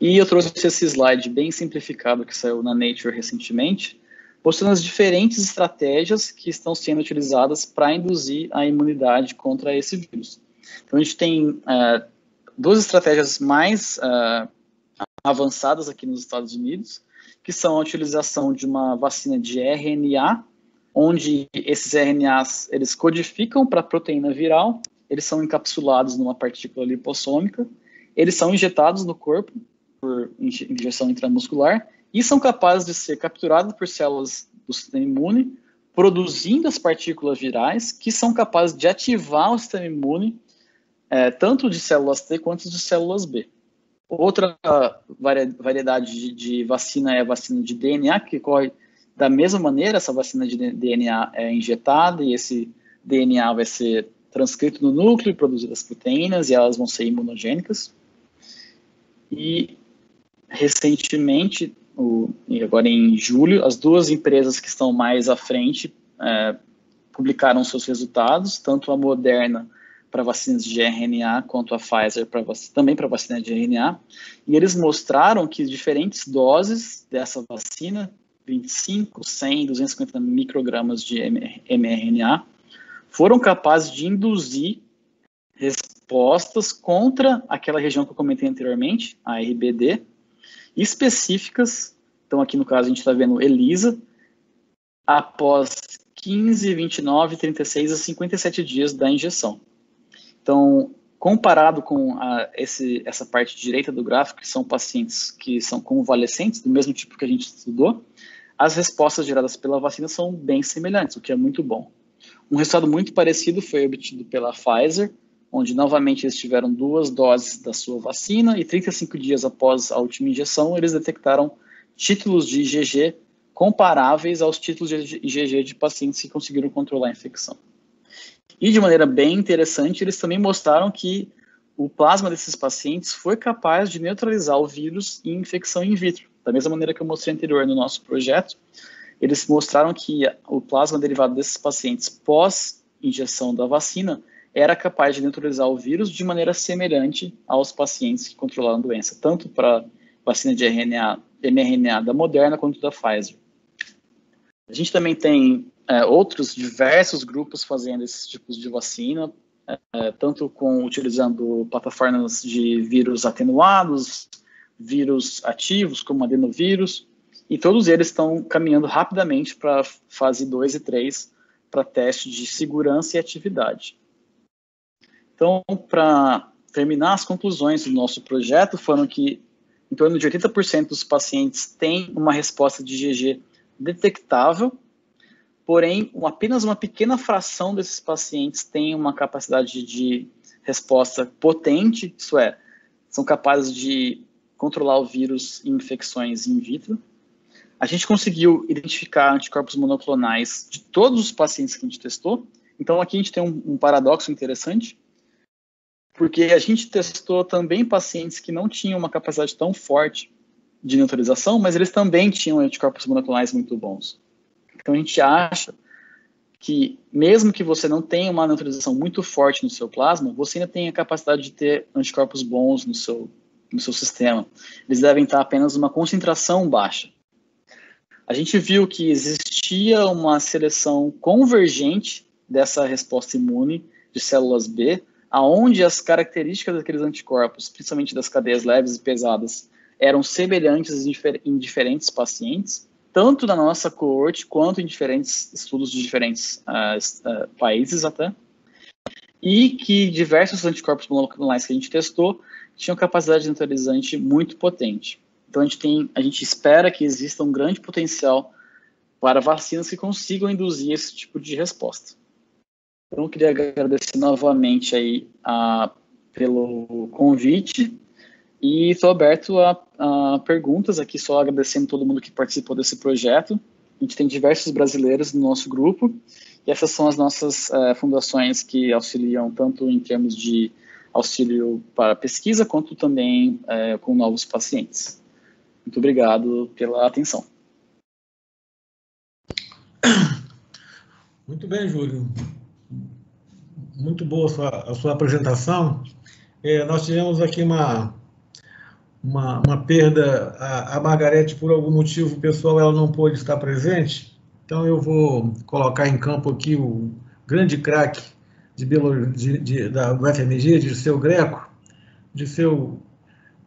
E eu trouxe esse slide bem simplificado que saiu na Nature recentemente, mostrando as diferentes estratégias que estão sendo utilizadas para induzir a imunidade contra esse vírus. Então a gente tem 2 estratégias mais avançadas aqui nos Estados Unidos, que são a utilização de uma vacina de RNA, onde esses RNAs eles codificam para a proteína viral, eles são encapsulados numa partícula lipossômica, eles são injetados no corpo por injeção intramuscular e são capazes de ser capturados por células do sistema imune, produzindo as partículas virais que são capazes de ativar o sistema imune, tanto de células T quanto de células B. Outra variedade de vacina é a vacina de DNA, que corre da mesma maneira. Essa vacina de DNA é injetada e esse DNA vai ser transcrito no núcleo e produzir as proteínas e elas vão ser imunogênicas. E recentemente, agora em julho, as 2 empresas que estão mais à frente publicaram seus resultados, tanto a Moderna para vacinas de RNA, quanto a Pfizer também para vacina de RNA, e eles mostraram que diferentes doses dessa vacina, 25, 100, 250 microgramas de mRNA, foram capazes de induzir respostas contra aquela região que eu comentei anteriormente, a RBD, específicas. Então aqui no caso a gente está vendo ELISA, após 15, 29, 36 a 57 dias da injeção. Então, comparado com essa parte direita do gráfico, que são pacientes que são convalescentes, do mesmo tipo que a gente estudou, as respostas geradas pela vacina são bem semelhantes, o que é muito bom. Um resultado muito parecido foi obtido pela Pfizer, onde novamente eles tiveram 2 doses da sua vacina e 35 dias após a última injeção, eles detectaram títulos de IgG comparáveis aos títulos de IgG de pacientes que conseguiram controlar a infecção. E de maneira bem interessante, eles também mostraram que o plasma desses pacientes foi capaz de neutralizar o vírus em infecção in vitro. Da mesma maneira que eu mostrei anterior no nosso projeto, eles mostraram que o plasma derivado desses pacientes pós-injeção da vacina era capaz de neutralizar o vírus de maneira semelhante aos pacientes que controlaram a doença, tanto para vacina de mRNA da Moderna quanto da Pfizer. A gente também tem outros diversos grupos fazendo esses tipos de vacina, tanto utilizando plataformas de vírus atenuados, vírus ativos, como adenovírus, e todos eles estão caminhando rapidamente para fase 2 e 3, para teste de segurança e atividade. Então, para terminar, as conclusões do nosso projeto foram que em torno de 80% dos pacientes têm uma resposta de IgG detectável, porém, apenas uma pequena fração desses pacientes tem uma capacidade de resposta potente, isso é, são capazes de controlar o vírus em infecções in vitro. A gente conseguiu identificar anticorpos monoclonais de todos os pacientes que a gente testou. Então, aqui a gente tem um paradoxo interessante, porque a gente testou também pacientes que não tinham uma capacidade tão forte de neutralização, mas eles também tinham anticorpos monoclonais muito bons. Então, a gente acha que, mesmo que você não tenha uma neutralização muito forte no seu plasma, você ainda tem a capacidade de ter anticorpos bons no seu sistema. Eles devem estar apenas numa concentração baixa. A gente viu que existia uma seleção convergente dessa resposta imune de células B, aonde as características daqueles anticorpos, principalmente das cadeias leves e pesadas, eram semelhantes em diferentes pacientes, tanto na nossa coorte quanto em diferentes estudos de diferentes países até, e que diversos anticorpos monoclonais que a gente testou tinham capacidade neutralizante muito potente. Então a gente espera que exista um grande potencial para vacinas que consigam induzir esse tipo de resposta. Então eu queria agradecer novamente aí pelo convite e estou aberto a perguntas aqui, só agradecendo todo mundo que participou desse projeto. A gente tem diversos brasileiros no nosso grupo e essas são as nossas fundações que auxiliam tanto em termos de auxílio para pesquisa quanto também com novos pacientes. Muito obrigado pela atenção. Muito bem, Júlio. Muito boa a sua apresentação. Nós tivemos aqui uma perda. A Margarete, por algum motivo pessoal, ela não pôde estar presente. Então, eu vou colocar em campo aqui o grande craque da UFMG, Dirceu Greco. Dirceu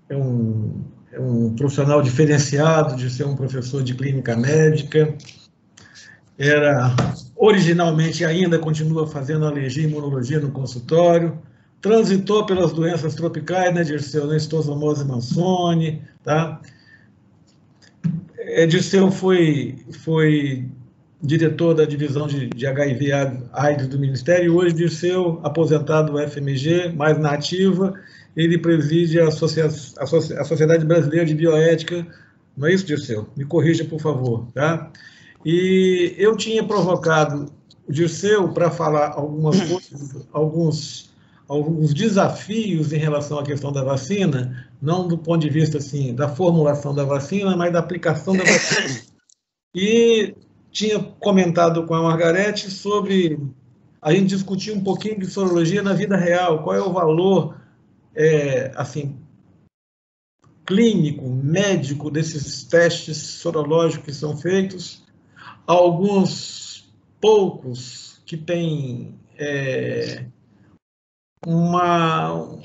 é um profissional diferenciado, de ser um professor de clínica médica. Originalmente ainda continua fazendo alergia e imunologia no consultório. Transitou pelas doenças tropicais, né, Dirceu? Esquistossomose Manzoni, tá? Dirceu foi diretor da divisão de HIV/AIDS do Ministério, e hoje Dirceu, aposentado do FMG, mais na ativa, ele preside a Sociedade Brasileira de Bioética. Não é isso, Dirceu? Me corrija, por favor, tá? E eu tinha provocado o Dirceu para falar algumas coisas, alguns desafios em relação à questão da vacina, não do ponto de vista assim, da formulação da vacina, mas da aplicação da vacina. E tinha comentado com a Margarete sobre a gente discutir um pouquinho de sorologia na vida real, qual é o valor assim, clínico, médico desses testes sorológicos que são feitos. Alguns poucos que têm uma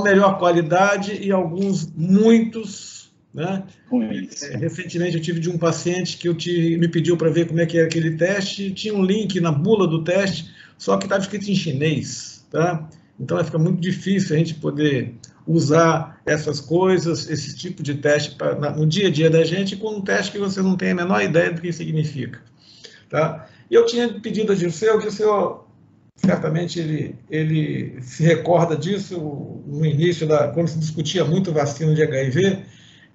melhor qualidade e alguns muitos né? Recentemente eu tive de um paciente que me pediu para ver como é que era aquele teste, tinha um link na bula do teste, só que estava escrito em chinês, tá? Então fica muito difícil a gente poder usar essas coisas, esse tipo de teste no dia a dia da gente, com um teste que você não tem a menor ideia do que significa, tá? E eu tinha pedido a Dirceu, certamente ele se recorda disso, no início, quando se discutia muito vacina de HIV,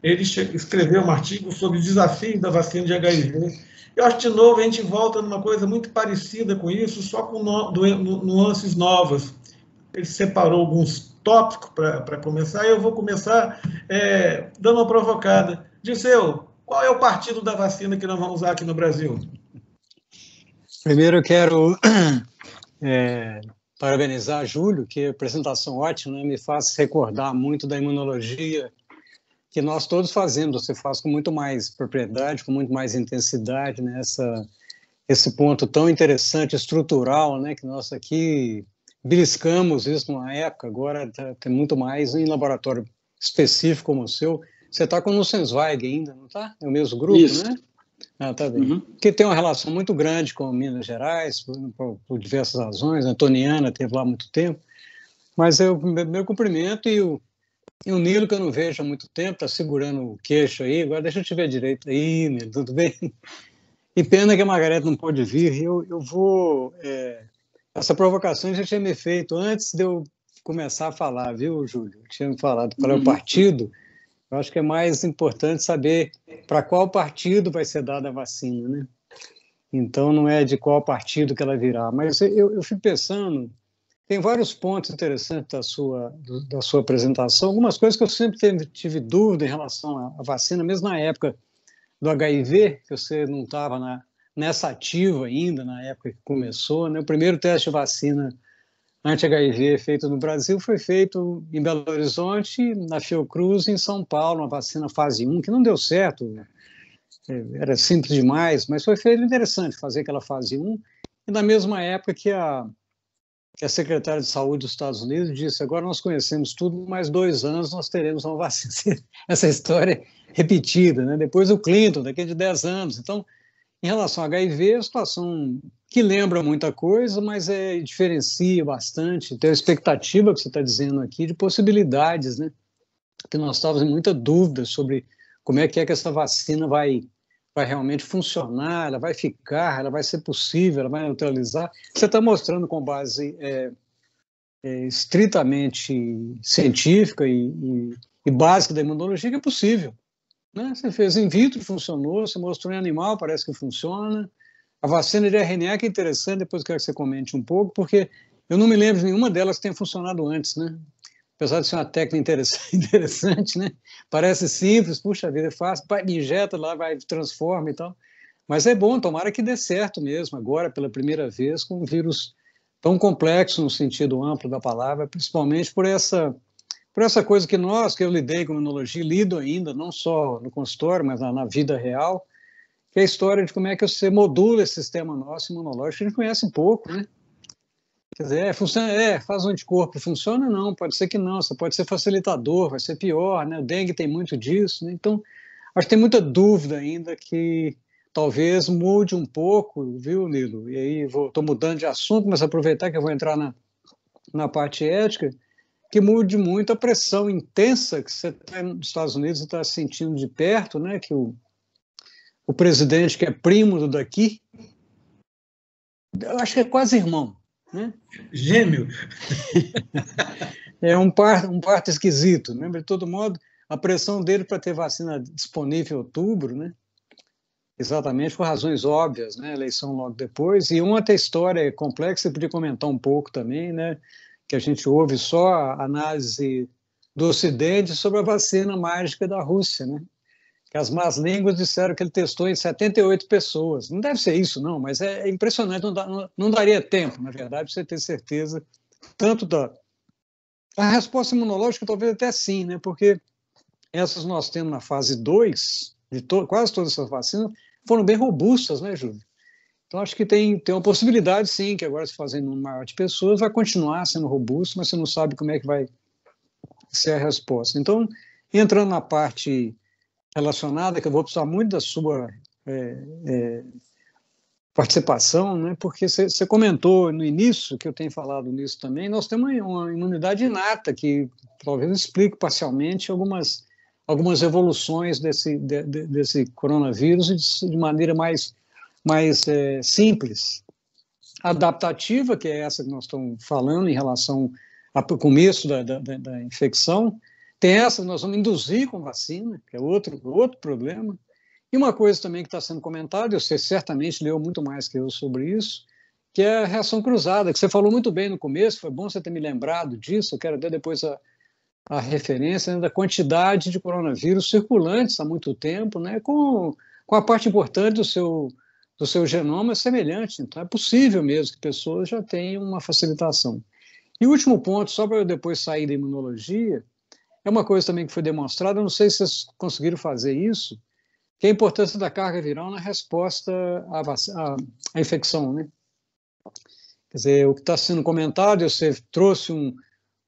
ele escreveu um artigo sobre o desafio da vacina de HIV. Eu acho que, de novo, a gente volta numa coisa muito parecida com isso, só com nuances novas. Ele separou alguns tópicos para começar, e eu vou começar dando uma provocada. Dirceu, qual é o partido da vacina que nós vamos usar aqui no Brasil? Primeiro eu quero parabenizar Júlio, que a apresentação ótima, né? Me faz recordar muito da imunologia que nós todos fazemos. Você faz com muito mais propriedade, com muito mais intensidade, né? Esse ponto tão interessante, estrutural, né? Que nós aqui beliscamos isso numa época, agora tem muito mais em laboratório específico como o seu. Você está com o Nucensweig ainda, não está? É o mesmo grupo, isso, né? Ah, tá bem. Que tem uma relação muito grande com Minas Gerais, por diversas razões. A Antoniana teve lá há muito tempo. Mas meu cumprimento e o Nilo, que eu não vejo há muito tempo, está segurando o queixo aí. Agora deixa eu te ver direito aí, Nilo, tudo bem? E pena que a Margarete não pôde vir. Eu vou... essa provocação já tinha me feito antes de eu começar a falar, viu, Júlio? Eu tinha me falado qual é o partido. Eu acho que é mais importante saber para qual partido vai ser dada a vacina, né? Então, não é de qual partido que ela virá. Mas eu fico pensando, tem vários pontos interessantes da sua apresentação, algumas coisas que eu sempre tive dúvida em relação à vacina, mesmo na época do HIV, que você não estava nessa ativa ainda, na época que começou, né? O primeiro teste de vacina anti-HIV feito no Brasil foi feito em Belo Horizonte, na Fiocruz, em São Paulo, uma vacina fase 1, que não deu certo, era simples demais, mas foi feito interessante fazer aquela fase 1, e na mesma época que a secretária de Saúde dos Estados Unidos disse, agora nós conhecemos tudo, mais 2 anos nós teremos uma vacina. Essa história repetida, né? Depois o Clinton, daqui a 10 anos. Então, em relação ao HIV, é uma situação que lembra muita coisa, mas diferencia bastante. Tem a expectativa que você está dizendo aqui de possibilidades, né? Que nós estávamos em muita dúvida sobre como é que essa vacina vai realmente funcionar, ela vai ficar, ela vai ser possível, ela vai neutralizar. Você está mostrando com base estritamente científica e básica da imunologia que é possível. Né? Você fez in vitro, funcionou, você mostrou em animal, parece que funciona. A vacina de RNA que é interessante, depois eu quero que você comente um pouco, porque eu não me lembro de nenhuma delas que tenha funcionado antes, né? Apesar de ser uma técnica interessante, né? Parece simples, puxa vida, é fácil, injeta lá, vai, transforma e tal. Mas é bom, tomara que dê certo mesmo, agora, pela primeira vez, com um vírus tão complexo no sentido amplo da palavra, principalmente por essa coisa que eu lidei com imunologia, lido ainda, não só no consultório, mas na vida real, que é a história de como é que você modula esse sistema nosso imunológico, que a gente conhece pouco, né? Quer dizer, funciona, faz um anticorpo, funciona? Não, pode ser que não, você pode ser facilitador, vai ser pior, né? O dengue tem muito disso, né? Então, acho que tem muita dúvida ainda que talvez mude um pouco, viu, Nilo? E aí, estou mudando de assunto, mas aproveitar que eu vou entrar na parte ética, que mude muito a pressão intensa que você está nos Estados Unidos e está sentindo de perto, né? Que o presidente, que é primo do daqui, eu acho que é quase irmão, né? Gêmeo. É um parto esquisito, né? De todo modo, a pressão dele para ter vacina disponível em outubro, né? Exatamente por razões óbvias, né? Eleição logo depois. E uma outra história complexa, você podia comentar um pouco também, né? Que a gente ouve só a análise do Ocidente sobre a vacina mágica da Rússia, né? Que as más línguas disseram que ele testou em 78 pessoas. Não deve ser isso, não, mas é impressionante, não daria tempo, na verdade, para você ter certeza, tanto a resposta imunológica, talvez até sim, né? Porque essas nós temos na fase 2, quase todas essas vacinas, foram bem robustas, né, Júlio? Então, acho que tem uma possibilidade, sim, que agora se fazendo um maior de pessoas, vai continuar sendo robusto, mas você não sabe como é que vai ser a resposta. Então, entrando na parte relacionada, que eu vou precisar muito da sua participação, né? Porque você comentou no início, que eu tenho falado nisso também, nós temos uma imunidade inata que talvez explique parcialmente algumas evoluções desse coronavírus de maneira mais simples. Adaptativa, que é essa que nós estamos falando em relação ao começo da infecção, tem essa que nós vamos induzir com vacina, que é outro problema. E uma coisa também que está sendo comentada, você certamente leu muito mais que eu sobre isso, que é a reação cruzada, que você falou muito bem no começo, foi bom você ter me lembrado disso, eu quero até depois a referência, né, da quantidade de coronavírus circulantes há muito tempo, né, com a parte importante do seu genoma semelhante. Então, é possível mesmo que pessoas já tenham uma facilitação. E o último ponto, só para eu depois sair da imunologia, é uma coisa também que foi demonstrada, eu não sei se vocês conseguiram fazer isso, que é a importância da carga viral na resposta à infecção, né? Quer dizer, o que está sendo comentado, você trouxe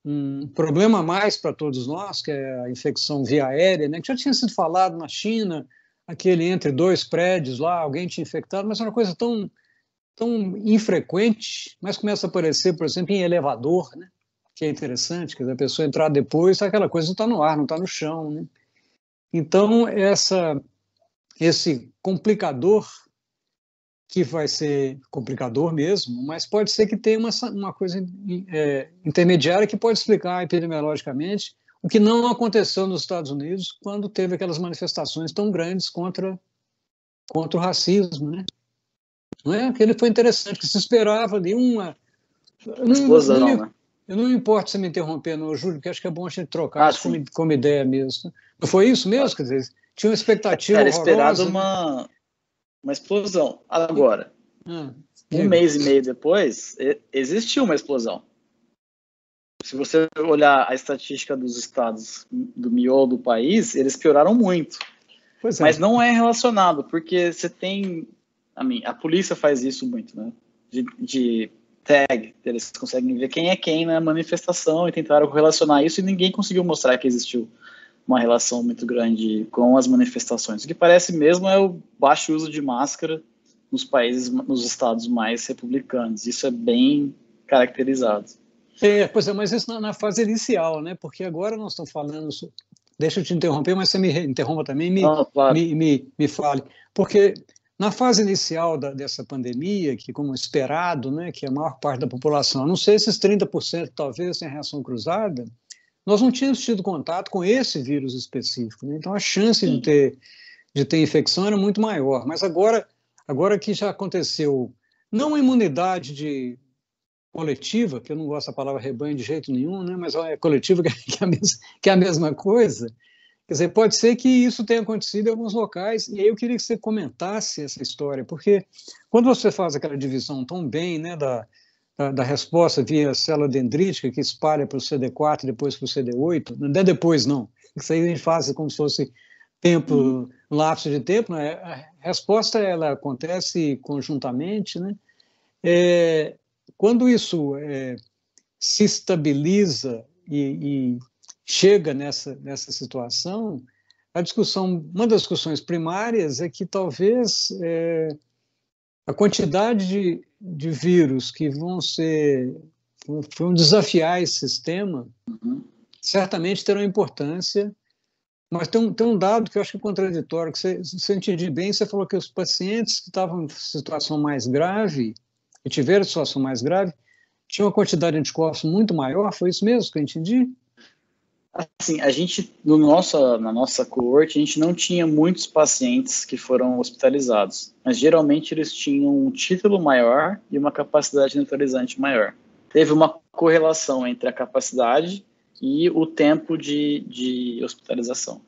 um problema a mais para todos nós, que é a infecção via aérea, né? Que já tinha sido falado na China, aquele entre 2 prédios lá, alguém tinha infectado, mas é uma coisa tão infrequente, mas começa a aparecer, por exemplo, em elevador, né? Que é interessante, quer dizer, a pessoa entrar depois, aquela coisa não está no ar, não está no chão, né? Então, esse complicador, que vai ser complicador mesmo, mas pode ser que tenha uma coisa intermediária que pode explicar epidemiologicamente o que não aconteceu nos Estados Unidos quando teve aquelas manifestações tão grandes contra o racismo, né? Não é? Aquele foi interessante, que se esperava ali uma explosão, né? Eu não me importo se me interromper, não, Júlio, porque acho que é bom a gente trocar isso como ideia mesmo. Não foi isso mesmo? Quer dizer, tinha uma expectativa era horrorosa. Esperado uma explosão. Agora, um mês e meio depois, existiu uma explosão. Se você olhar a estatística dos estados do miolo do país, eles pioraram muito. Pois Mas não é relacionado, porque você tem... A polícia faz isso muito, né? De tag, eles conseguem ver quem é quem na manifestação e tentaram relacionar isso, e ninguém conseguiu mostrar que existiu uma relação muito grande com as manifestações. O que parece mesmo é o baixo uso de máscara nos estados mais republicanos. Isso é bem caracterizado. Pois é, mas isso na fase inicial, né? Porque agora nós estamos falando... Deixa eu te interromper, mas você me interrompa também, claro. me fale. Porque na fase inicial dessa pandemia, que como esperado, né, que a maior parte da população, a não sei esses 30% talvez sem reação cruzada, nós não tínhamos tido contato com esse vírus específico, né? Então a chance de ter infecção era muito maior. Mas agora que já aconteceu, não a imunidade coletiva, que eu não gosto da palavra rebanho de jeito nenhum, né? Mas é coletiva que é a mesma coisa. Quer dizer, pode ser que isso tenha acontecido em alguns locais, e aí eu queria que você comentasse essa história, porque quando você faz aquela divisão tão bem, né, da resposta via célula dendrítica, que espalha para o CD4 e depois para o CD8, não é depois, não. Isso aí a gente faz como se fosse lapso de tempo, né? A resposta ela acontece conjuntamente, né? Quando isso se estabiliza e chega nessa situação, uma das discussões primárias é que talvez a quantidade de vírus que vão desafiar esse sistema certamente terão importância, mas tem um dado que eu acho que é contraditório, que você entendi bem, você falou que os pacientes que estavam em situação mais grave, que tiveram situação mais grave, tinham uma quantidade de anticorpos muito maior, foi isso mesmo que eu entendi? Assim, a gente, na nossa coorte, a gente não tinha muitos pacientes que foram hospitalizados, mas geralmente eles tinham um título maior e uma capacidade neutralizante maior. Teve uma correlação entre a capacidade e o tempo de hospitalização.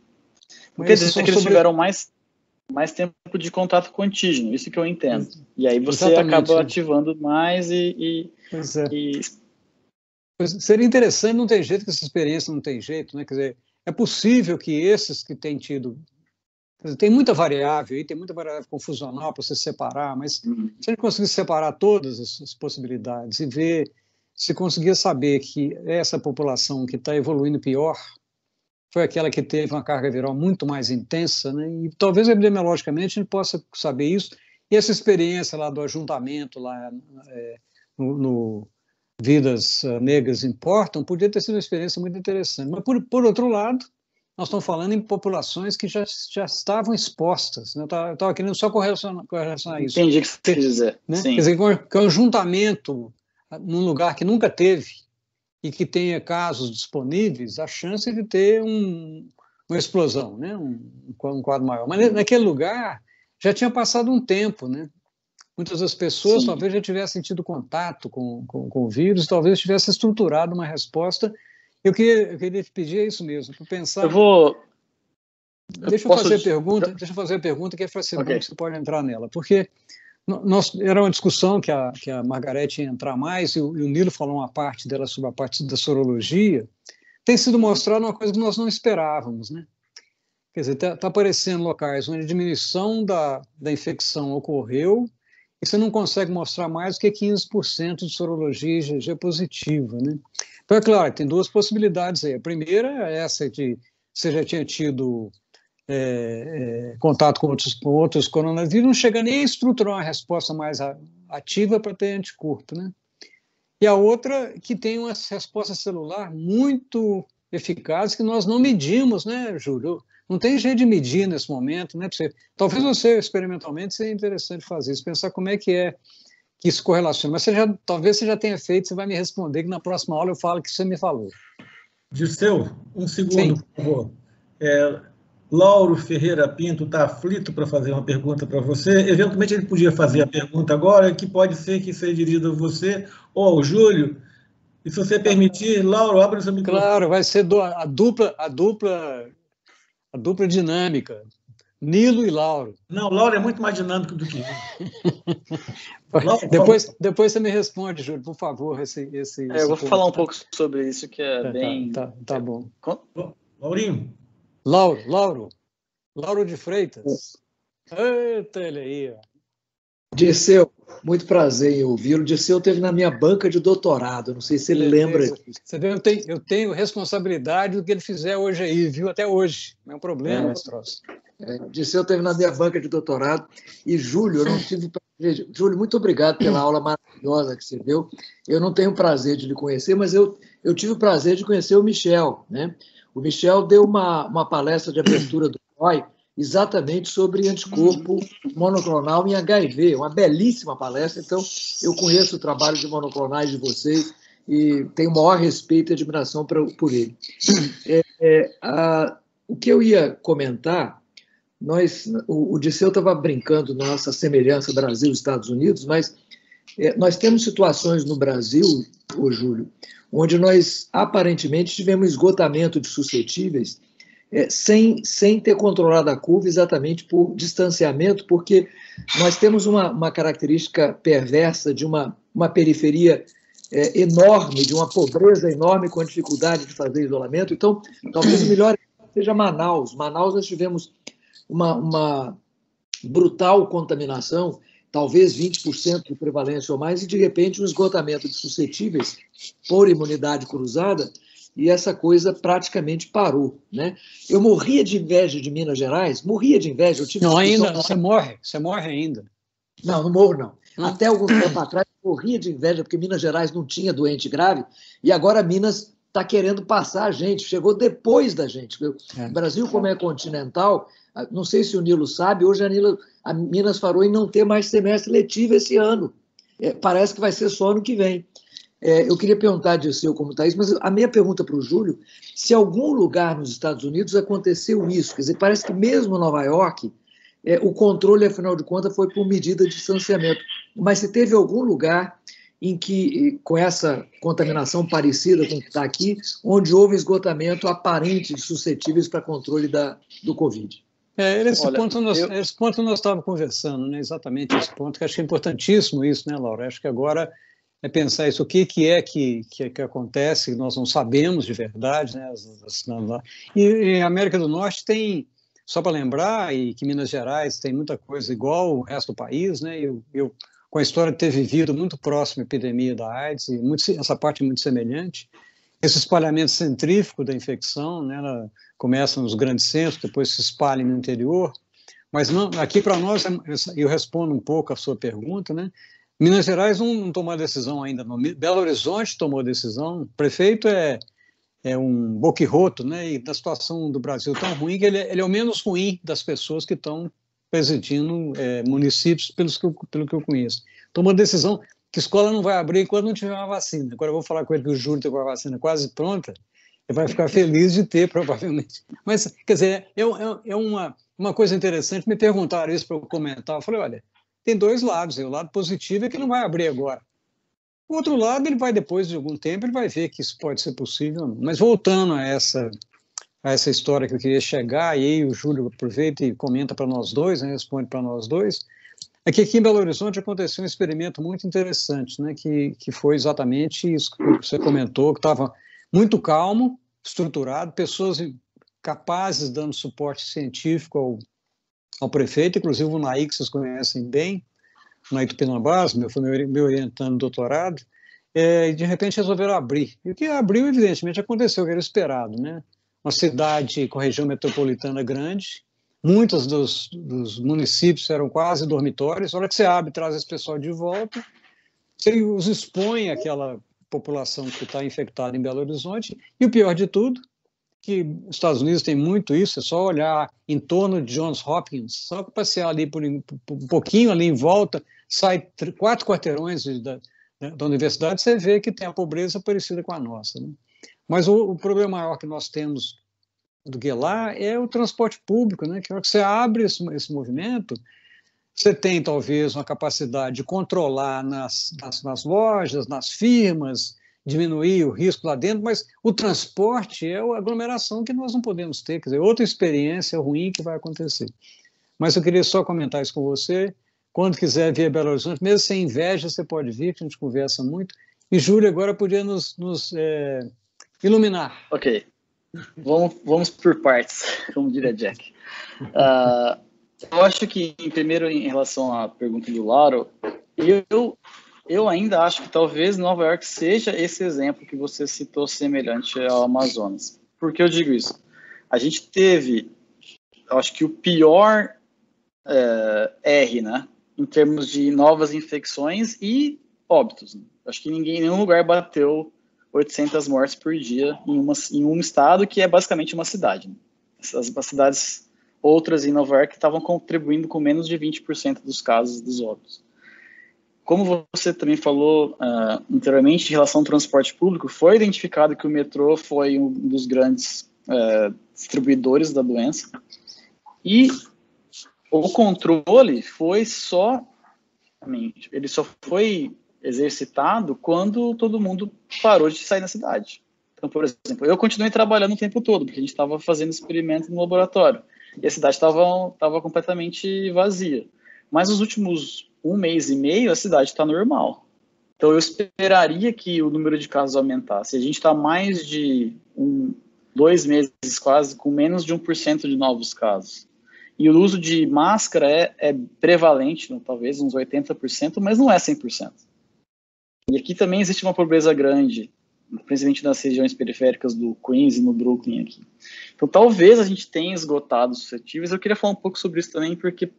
Quer dizer que eles tiveram mais tempo de contato com o antígeno, isso que eu entendo. E aí você acaba ativando mais Pois é. Seria interessante, não tem jeito que essa experiência não tem jeito, né? Quer dizer, é possível que esses que têm tido... Tem muita variável aí, tem muita variável confusional para você separar, mas se a gente conseguir separar todas as possibilidades e ver, se conseguir saber que essa população que está evoluindo pior, foi aquela que teve uma carga viral muito mais intensa, né? E talvez epidemiologicamente a gente possa saber isso. E essa experiência lá do ajuntamento lá no Vidas Negras Importam podia ter sido uma experiência muito interessante. Mas, por outro lado, nós estamos falando em populações que já estavam expostas. Né? Eu estava querendo só correlacionar isso. Entendi o que você quer dizer. Né? Quer dizer, que o ajuntamento num lugar que nunca teve e que tenha casos disponíveis, a chance de ter uma explosão, né? um quadro maior. Mas naquele lugar já tinha passado um tempo, né? Muitas das pessoas talvez já tivessem tido contato com o vírus, talvez tivessem estruturado uma resposta. Eu queria te pedir isso mesmo, para pensar. Deixa eu fazer a pergunta que é para ser bom que você pode entrar nela, porque era uma discussão que a Margarete ia entrar mais, e o Nilo falou uma parte dela sobre a parte da sorologia. Tem sido mostrado uma coisa que nós não esperávamos, né? Quer dizer, está aparecendo locais onde a diminuição da infecção ocorreu e você não consegue mostrar mais do que 15% de sorologia IgG positiva, né? Então, é claro, tem duas possibilidades aí. A primeira é essa de você já tinha tido contato com outros coronavírus, não chega nem a estruturar uma resposta mais ativa para ter anticorpo, né? E a outra que tem uma resposta celular muito eficaz que nós não medimos, né, Júlio? Não tem jeito de medir nesse momento, né? Talvez você, experimentalmente, seja interessante fazer isso, pensar como é que isso correlaciona. Mas talvez você já tenha feito, você vai me responder que na próxima aula eu falo que você me falou. Dirceu, um segundo, por favor. Lauro Ferreira Pinto está aflito para fazer uma pergunta para você. Eventualmente ele podia fazer a pergunta agora, que pode ser que seja dirigida a você ou ao Júlio. E se você permitir, Lauro, abre o seu microfone. Claro, vai ser a dupla dinâmica. Nilo e Lauro. Não, Lauro é muito mais dinâmico do que eu. Lauro, depois você me responde, Júlio, por favor. Eu vou falar um pouco sobre isso, que é bem... Tá bom. Laurinho. Lauro de Freitas. Eita, ele aí. Dirceu, muito prazer em ouvi-lo. Dirceu esteve na minha banca de doutorado, não sei se ele lembra. Você vê, eu tenho responsabilidade do que ele fizer hoje aí, viu? Até hoje. Não é um problema esse troço. Dirceu esteve na minha banca de doutorado. E Júlio, eu não tive prazer. Júlio, muito obrigado pela aula maravilhosa que você deu. Eu não tenho prazer de lhe conhecer, mas eu tive o prazer de conhecer o Michel, né? O Michel deu uma palestra de abertura do CROI exatamente sobre anticorpo monoclonal em HIV, uma belíssima palestra. Então, eu conheço o trabalho de monoclonais de vocês e tenho o maior respeito e admiração por ele. O que eu ia comentar, o Dirceu estava brincando na nossa semelhança Brasil e Estados Unidos, mas nós temos situações no Brasil, Júlio, onde nós aparentemente tivemos esgotamento de suscetíveis sem ter controlado a curva exatamente por distanciamento, porque nós temos uma característica perversa de uma periferia enorme, de uma pobreza enorme com a dificuldade de fazer isolamento. Então, talvez o melhor seja Manaus. Manaus nós tivemos uma brutal contaminação, talvez 20% de prevalência ou mais, e de repente um esgotamento de suscetíveis por imunidade cruzada, e essa coisa praticamente parou, né? Eu morria de inveja de Minas Gerais, morria de inveja. Eu tive não, ainda, você morre ainda. Não morro, não. Até algum tempo atrás, eu morria de inveja, porque Minas Gerais não tinha doente grave, e agora Minas está querendo passar a gente, chegou depois da gente. O Brasil, como é continental, não sei se o Nilo sabe, hoje a Minas falou em não ter mais semestre letivo esse ano. Parece que vai ser só ano que vem. Eu queria perguntar, Dirceu, como está isso, mas a minha pergunta para o Júlio, se em algum lugar nos Estados Unidos aconteceu isso, quer dizer, parece que mesmo Nova York, o controle, afinal de contas, foi por medida de distanciamento, mas se teve algum lugar em que, com essa contaminação parecida com o que está aqui, onde houve esgotamento aparente de suscetíveis para controle do Covid. Esse ponto nós estávamos conversando, né? Exatamente esse ponto, que acho que é importantíssimo isso, né, Laura? Acho que agora é pensar isso, o que acontece, que nós não sabemos de verdade, né? E a América do Norte tem, só para lembrar, e que Minas Gerais tem muita coisa igual o resto do país, né? Eu com a história de ter vivido muito próximo à epidemia da AIDS, e essa parte é muito semelhante, esse espalhamento centrífugo da infecção, né, ela começa nos grandes centros, depois se espalha no interior, mas não, aqui para nós, eu respondo um pouco a sua pergunta, né? Minas Gerais não tomou a decisão ainda, não. Belo Horizonte tomou a decisão, o prefeito é um boquirroto, né? E da situação do Brasil tão ruim que ele é o menos ruim das pessoas que estão presidindo municípios, pelo que eu conheço. Tomou a decisão que a escola não vai abrir enquanto não tiver uma vacina. Agora eu vou falar com ele que o Júlio tem uma vacina quase pronta, ele vai ficar feliz de ter, provavelmente. Mas, quer dizer, é uma coisa interessante. Me perguntaram isso para eu comentar. Eu falei, olha, tem dois lados. O lado positivo é que não vai abrir agora. O outro lado, ele vai, depois de algum tempo, ele vai ver que isso pode ser possível ou não. Mas voltando a essa história que eu queria chegar, e aí o Júlio aproveita e comenta para nós dois, né, responde para nós dois, é que aqui em Belo Horizonte aconteceu um experimento muito interessante, né, que foi exatamente isso que você comentou, que estava muito calmo, estruturado, pessoas capazes dando suporte científico ao prefeito, inclusive o Naí, que vocês conhecem bem, o Naí Tupinambás, foi meu orientando no doutorado, e de repente resolveram abrir. E o que abriu, evidentemente, aconteceu o que era esperado, né? Uma cidade com região metropolitana grande, muitos dos municípios eram quase dormitórios, a hora que você abre e traz esse pessoal de volta, você os expõe àquela população que está infectada em Belo Horizonte, e o pior de tudo, que os Estados Unidos tem muito isso, é só olhar em torno de Johns Hopkins, só passear ali por um pouquinho ali em volta, sai 4 quarteirões da universidade, você vê que tem a pobreza parecida com a nossa, né? Mas o problema maior que nós temos do que lá é o transporte público, né? Que a hora que você abre esse movimento, você tem talvez uma capacidade de controlar nas lojas, nas firmas, diminuir o risco lá dentro, mas o transporte é a aglomeração que nós não podemos ter, quer dizer, outra experiência ruim que vai acontecer. Mas eu queria só comentar isso com você. Quando quiser vir a Belo Horizonte, mesmo sem inveja, você pode vir, que a gente conversa muito. E Júlio agora podia nos iluminar. Ok. Vamos por partes, como diria Jack. Eu acho que, primeiro, em relação à pergunta do Lauro, eu ainda acho que talvez Nova York seja esse exemplo que você citou semelhante ao Amazonas. Por que eu digo isso? A gente teve, eu acho que o pior R, né, em termos de novas infecções e óbitos. Né? Acho que em nenhum lugar bateu 800 mortes por dia em um estado que é basicamente uma cidade. Né? As cidades outras em Nova York estavam contribuindo com menos de 20% dos casos dos óbitos. Como você também falou anteriormente, em relação ao transporte público, foi identificado que o metrô foi um dos grandes distribuidores da doença. E o controle ele só foi exercitado quando todo mundo parou de sair na cidade. Então, por exemplo, eu continuei trabalhando o tempo todo, porque a gente estava fazendo experimento no laboratório. E a cidade estava completamente vazia. Mas nos últimos 1 mês e meio, a cidade está normal. Então, eu esperaria que o número de casos aumentasse. A gente está mais de 2 meses quase, com menos de 1% de novos casos. E o uso de máscara é prevalente, né, talvez uns 80%, mas não é 100%. E aqui também existe uma pobreza grande, principalmente nas regiões periféricas do Queens e no Brooklyn aqui. Então, talvez a gente tenha esgotado os suscetíveis. Eu queria falar um pouco sobre isso também, porque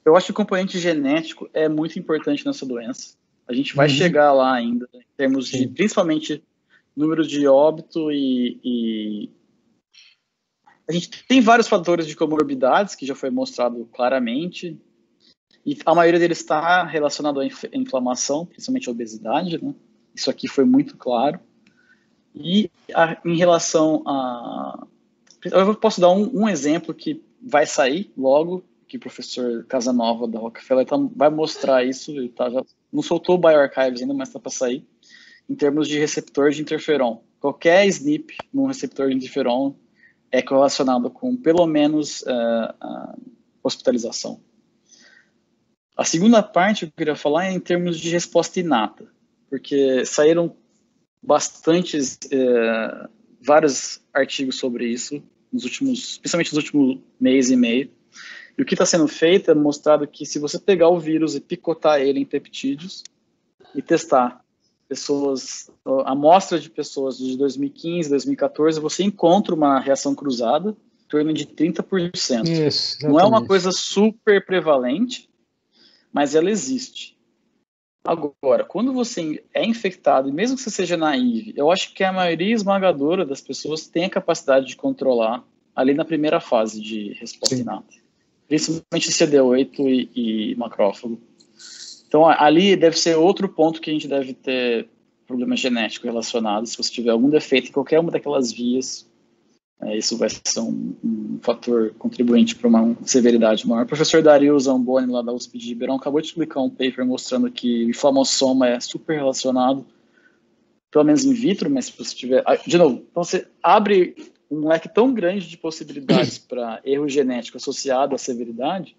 eu acho que o componente genético é muito importante nessa doença. A gente vai chegar lá ainda, em termos de, principalmente, número de óbito e... A gente tem vários fatores de comorbidades, que já foi mostrado claramente, e a maioria deles está relacionado à inflamação, principalmente à obesidade, né? Isso aqui foi muito claro. E em relação a... Eu posso dar um exemplo que vai sair logo, que o professor Casanova da Rockefeller vai mostrar isso, ele já não soltou o bioarchives ainda, mas está para sair, em termos de receptor de interferon. Qualquer SNP num receptor de interferon é correlacionado com, pelo menos, hospitalização. A segunda parte que eu queria falar é em termos de resposta inata, porque saíram vários artigos sobre isso, principalmente nos últimos mês e meio. E o que está sendo feito é mostrado que se você pegar o vírus e picotar ele em peptídeos e testar amostra de pessoas de 2015, 2014, você encontra uma reação cruzada em torno de 30%. Isso, não é uma coisa super prevalente, mas ela existe. Agora, quando você é infectado, e mesmo que você seja naive, eu acho que a maioria esmagadora das pessoas tem a capacidade de controlar ali na primeira fase de resposta inata, principalmente CD8 e macrófago. Então, ali deve ser outro ponto que a gente deve ter problema genético relacionado. Se você tiver algum defeito em qualquer uma daquelas vias, isso vai ser um fator contribuinte para uma severidade maior. O professor Dario Zamboni, lá da USP de Ribeirão, acabou de publicar um paper mostrando que o inflamassoma é super relacionado, pelo menos in vitro, mas se você tiver... De novo, então você abre um leque tão grande de possibilidades para erro genético associado à severidade,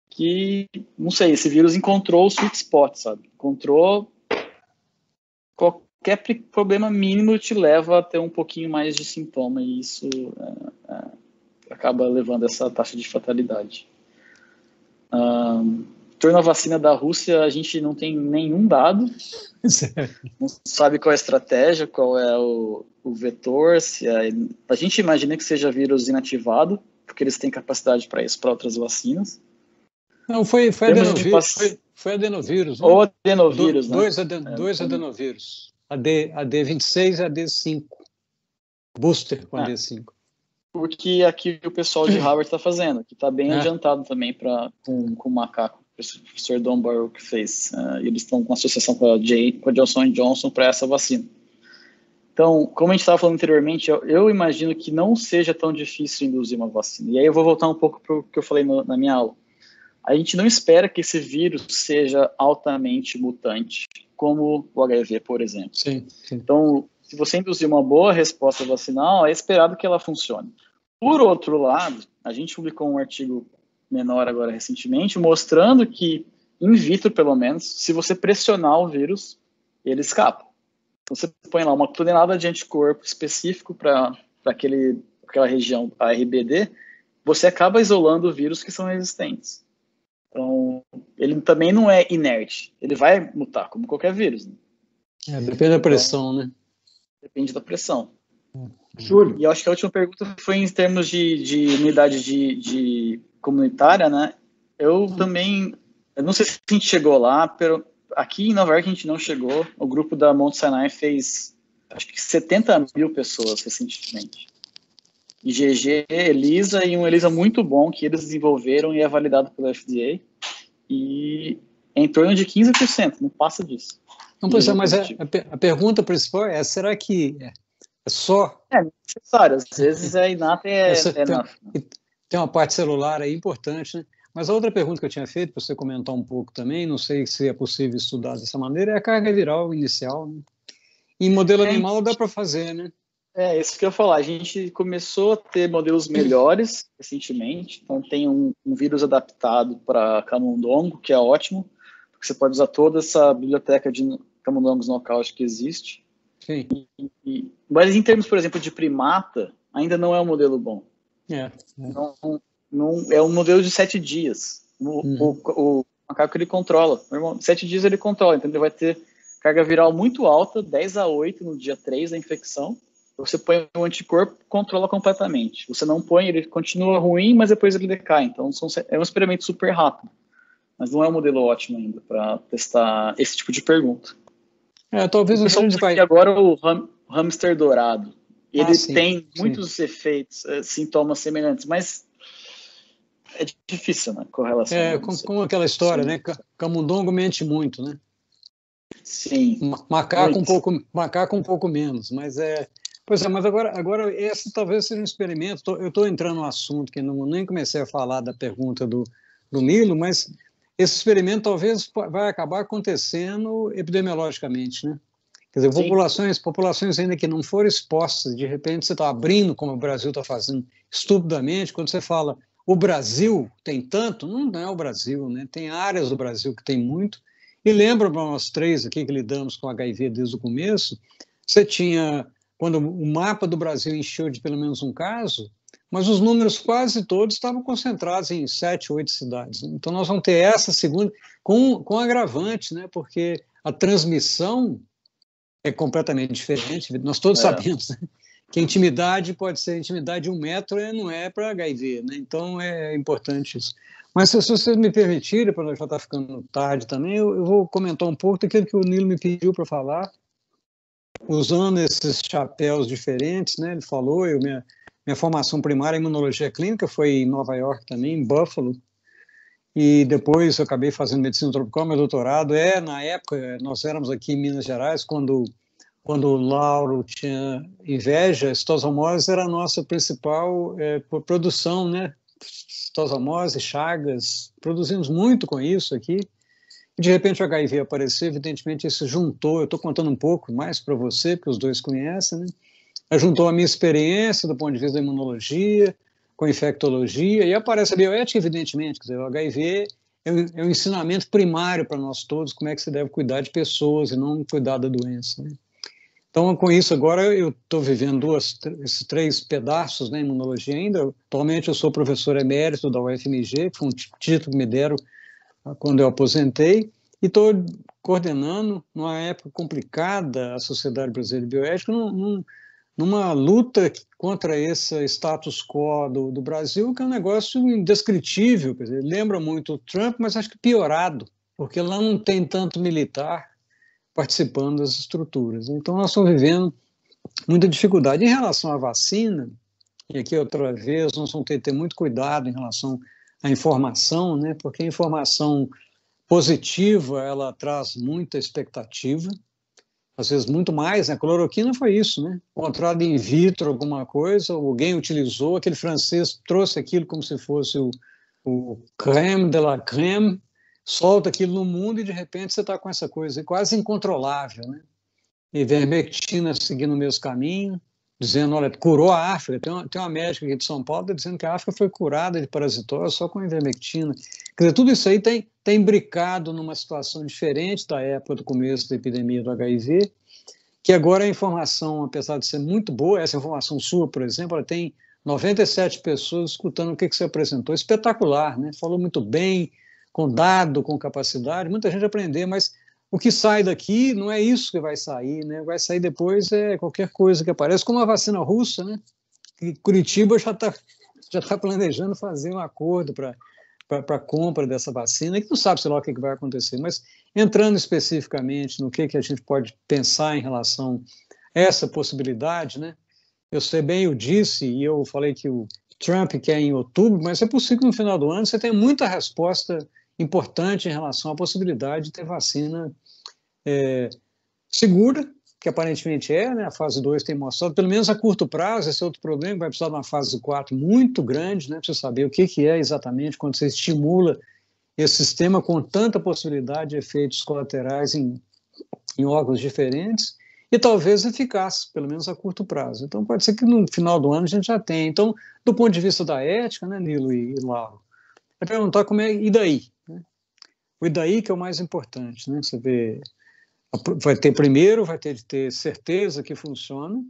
que, não sei, esse vírus encontrou o sweet spot, sabe? Encontrou qualquer problema mínimo te leva a ter um pouquinho mais de sintoma, e isso acaba levando essa taxa de fatalidade. Torno a vacina da Rússia, a gente não tem nenhum dado, não sabe qual é a estratégia, qual é o vetor, a gente imagina que seja vírus inativado, porque eles têm capacidade para isso, para outras vacinas. Não, foi adenovírus. Ou adenovírus, Dois adenovírus. AD26 e AD5. Booster com AD5. O que aqui o pessoal de Harvard está fazendo, que está bem adiantado também com o macaco. O professor Dunbar que fez. Eles estão com associação com a Johnson & Johnson para essa vacina. Então, como a gente estava falando anteriormente, eu imagino que não seja tão difícil induzir uma vacina. E aí eu vou voltar um pouco para o que eu falei na minha aula. A gente não espera que esse vírus seja altamente mutante, como o HIV, por exemplo. Sim. Então, se você induzir uma boa resposta vacinal, é esperado que ela funcione. Por outro lado, a gente publicou um artigo menor agora recentemente, mostrando que, in vitro pelo menos, se você pressionar o vírus, ele escapa. Então, você põe lá uma tonelada de anticorpo específico para aquela região, a RBD, você acaba isolando vírus que são resistentes. Então, ele também não é inerte. Ele vai mutar, como qualquer vírus. Né? Depende da pressão, né? Depende da pressão. Júlio. E eu acho que a última pergunta foi em termos de unidade de comunitária, né? Eu não sei se a gente chegou lá, mas aqui em Nova York a gente não chegou. O grupo da Mount Sinai fez, acho que 70 mil pessoas recentemente. IgG, ELISA e um ELISA muito bom que eles desenvolveram e é validado pela FDA, e é em torno de 15%, não passa disso. Não, pois é, mas a pergunta principal é, será que é só... É necessário, às vezes é inata tem uma parte celular aí importante, né? Mas a outra pergunta que eu tinha feito, para você comentar um pouco também, não sei se é possível estudar dessa maneira, é a carga viral inicial, né? Em modelo animal dá para fazer, né? Isso que eu ia falar. A gente começou a ter modelos melhores recentemente. Então, tem um vírus adaptado para camundongo, que é ótimo, porque você pode usar toda essa biblioteca de camundongos nocaute que existe. Sim. Mas, em termos, por exemplo, de primata, ainda não é um modelo bom. Não, é um modelo de 7 dias. O macaco ele controla. 7 dias ele controla, então ele vai ter carga viral muito alta, 10/8 no dia 3 da infecção. Você põe o anticorpo, controla completamente. Você não põe, ele continua ruim, mas depois ele decai. Então, é um experimento super rápido. Mas não é um modelo ótimo ainda para testar esse tipo de pergunta. Talvez o gente vai... agora o hamster dourado. Ele tem muitos efeitos, sintomas semelhantes, mas é difícil, né, com relação com aquela história, né? Camundongo mente muito, né? Sim. Macaco um pouco menos, mas Pois é, mas agora esse talvez seja um experimento. Eu estou entrando no assunto que nem comecei a falar da pergunta do Nilo, mas esse experimento talvez vai acabar acontecendo epidemiologicamente, né? Quer dizer, populações ainda que não foram expostas, de repente você está abrindo, como o Brasil está fazendo estupidamente, quando você fala o Brasil tem tanto, não é o Brasil, né? Tem áreas do Brasil que tem muito, e lembra para nós três aqui que lidamos com HIV desde o começo, você tinha... Quando o mapa do Brasil encheu de pelo menos um caso, mas os números quase todos estavam concentrados em 7, 8 cidades. Então, nós vamos ter essa segunda, com agravante, né? Porque a transmissão é completamente diferente. Nós todos sabemos, né, que a intimidade pode ser intimidade de 1 metro, não é para HIV, né? Então é importante isso. Mas se vocês me permitirem, para já estar ficando tarde também, eu vou comentar um pouco daquilo que o Nilo me pediu para falar, usando esses chapéus diferentes, né? Ele falou, minha formação primária em imunologia clínica foi em Nova York também, em Buffalo, e depois eu acabei fazendo medicina tropical, meu doutorado na época, nós éramos aqui em Minas Gerais, quando o Lauro tinha inveja, citosomose era a nossa principal produção, né? Citosomose, Chagas, produzimos muito com isso aqui. E de repente o HIV apareceu, evidentemente isso juntou, eu estou contando um pouco mais para você, porque os dois conhecem, né? Juntou a minha experiência do ponto de vista da imunologia, com infectologia, e aparece a bioética, evidentemente, quer dizer, o HIV é um ensinamento primário para nós todos, como é que você deve cuidar de pessoas e não cuidar da doença, né? Então, com isso, agora eu estou vivendo esses 3 pedaços, né, imunologia ainda. Atualmente eu sou professor emérito da UFMG, que foi um título que me deram quando eu aposentei, e estou coordenando, numa época complicada, a Sociedade Brasileira de Bioética, numa luta contra esse status quo do Brasil, que é um negócio indescritível. Quer dizer, lembra muito o Trump, mas acho que piorado, porque lá não tem tanto militar participando das estruturas. Então, nós estamos vivendo muita dificuldade. Em relação à vacina, e aqui outra vez, nós vamos ter que ter muito cuidado em relação à informação, né? Porque a informação positiva, ela traz muita expectativa, às vezes muito mais, né? A cloroquina foi isso, né? Encontrado in vitro alguma coisa, alguém utilizou, aquele francês trouxe aquilo como se fosse o crème de la crème, solta aquilo no mundo e de repente você está com essa coisa quase incontrolável, né? Ivermectina seguindo o mesmo caminho, dizendo, olha, curou a África. Tem uma médica aqui de São Paulo dizendo que a África foi curada de parasitose só com ivermectina. Quer dizer, tudo isso aí tem imbricado numa situação diferente da época do começo da epidemia do HIV, que agora a informação, apesar de ser muito boa, essa informação sua, por exemplo, ela tem 97 pessoas escutando o que você apresentou, espetacular, né? Falou muito bem, com dado, com capacidade, muita gente aprendeu, mas o que sai daqui não é isso que vai sair, né? Vai sair depois qualquer coisa que aparece, como a vacina russa, né? E Curitiba já tá planejando fazer um acordo para a compra dessa vacina, que não sabe, sei lá, o que vai acontecer, mas entrando especificamente no que a gente pode pensar em relação a essa possibilidade, né? Eu sei bem, eu disse, e eu falei que o Trump quer em outubro, mas é possível que no final do ano você tenha muita resposta importante em relação à possibilidade de ter vacina segura, que aparentemente né? A fase 2 tem mostrado, pelo menos a curto prazo, esse é outro problema, vai precisar de uma fase 4 muito grande, né? Para você saber o que é exatamente quando você estimula esse sistema com tanta possibilidade de efeitos colaterais em órgãos diferentes, e talvez eficaz, pelo menos a curto prazo. Então, pode ser que no final do ano a gente já tenha. Então, do ponto de vista da ética, né, Nilo e Lauro, é perguntar como e daí? Né? O e daí que é o mais importante, né? Você vê, vai ter de ter certeza que funciona,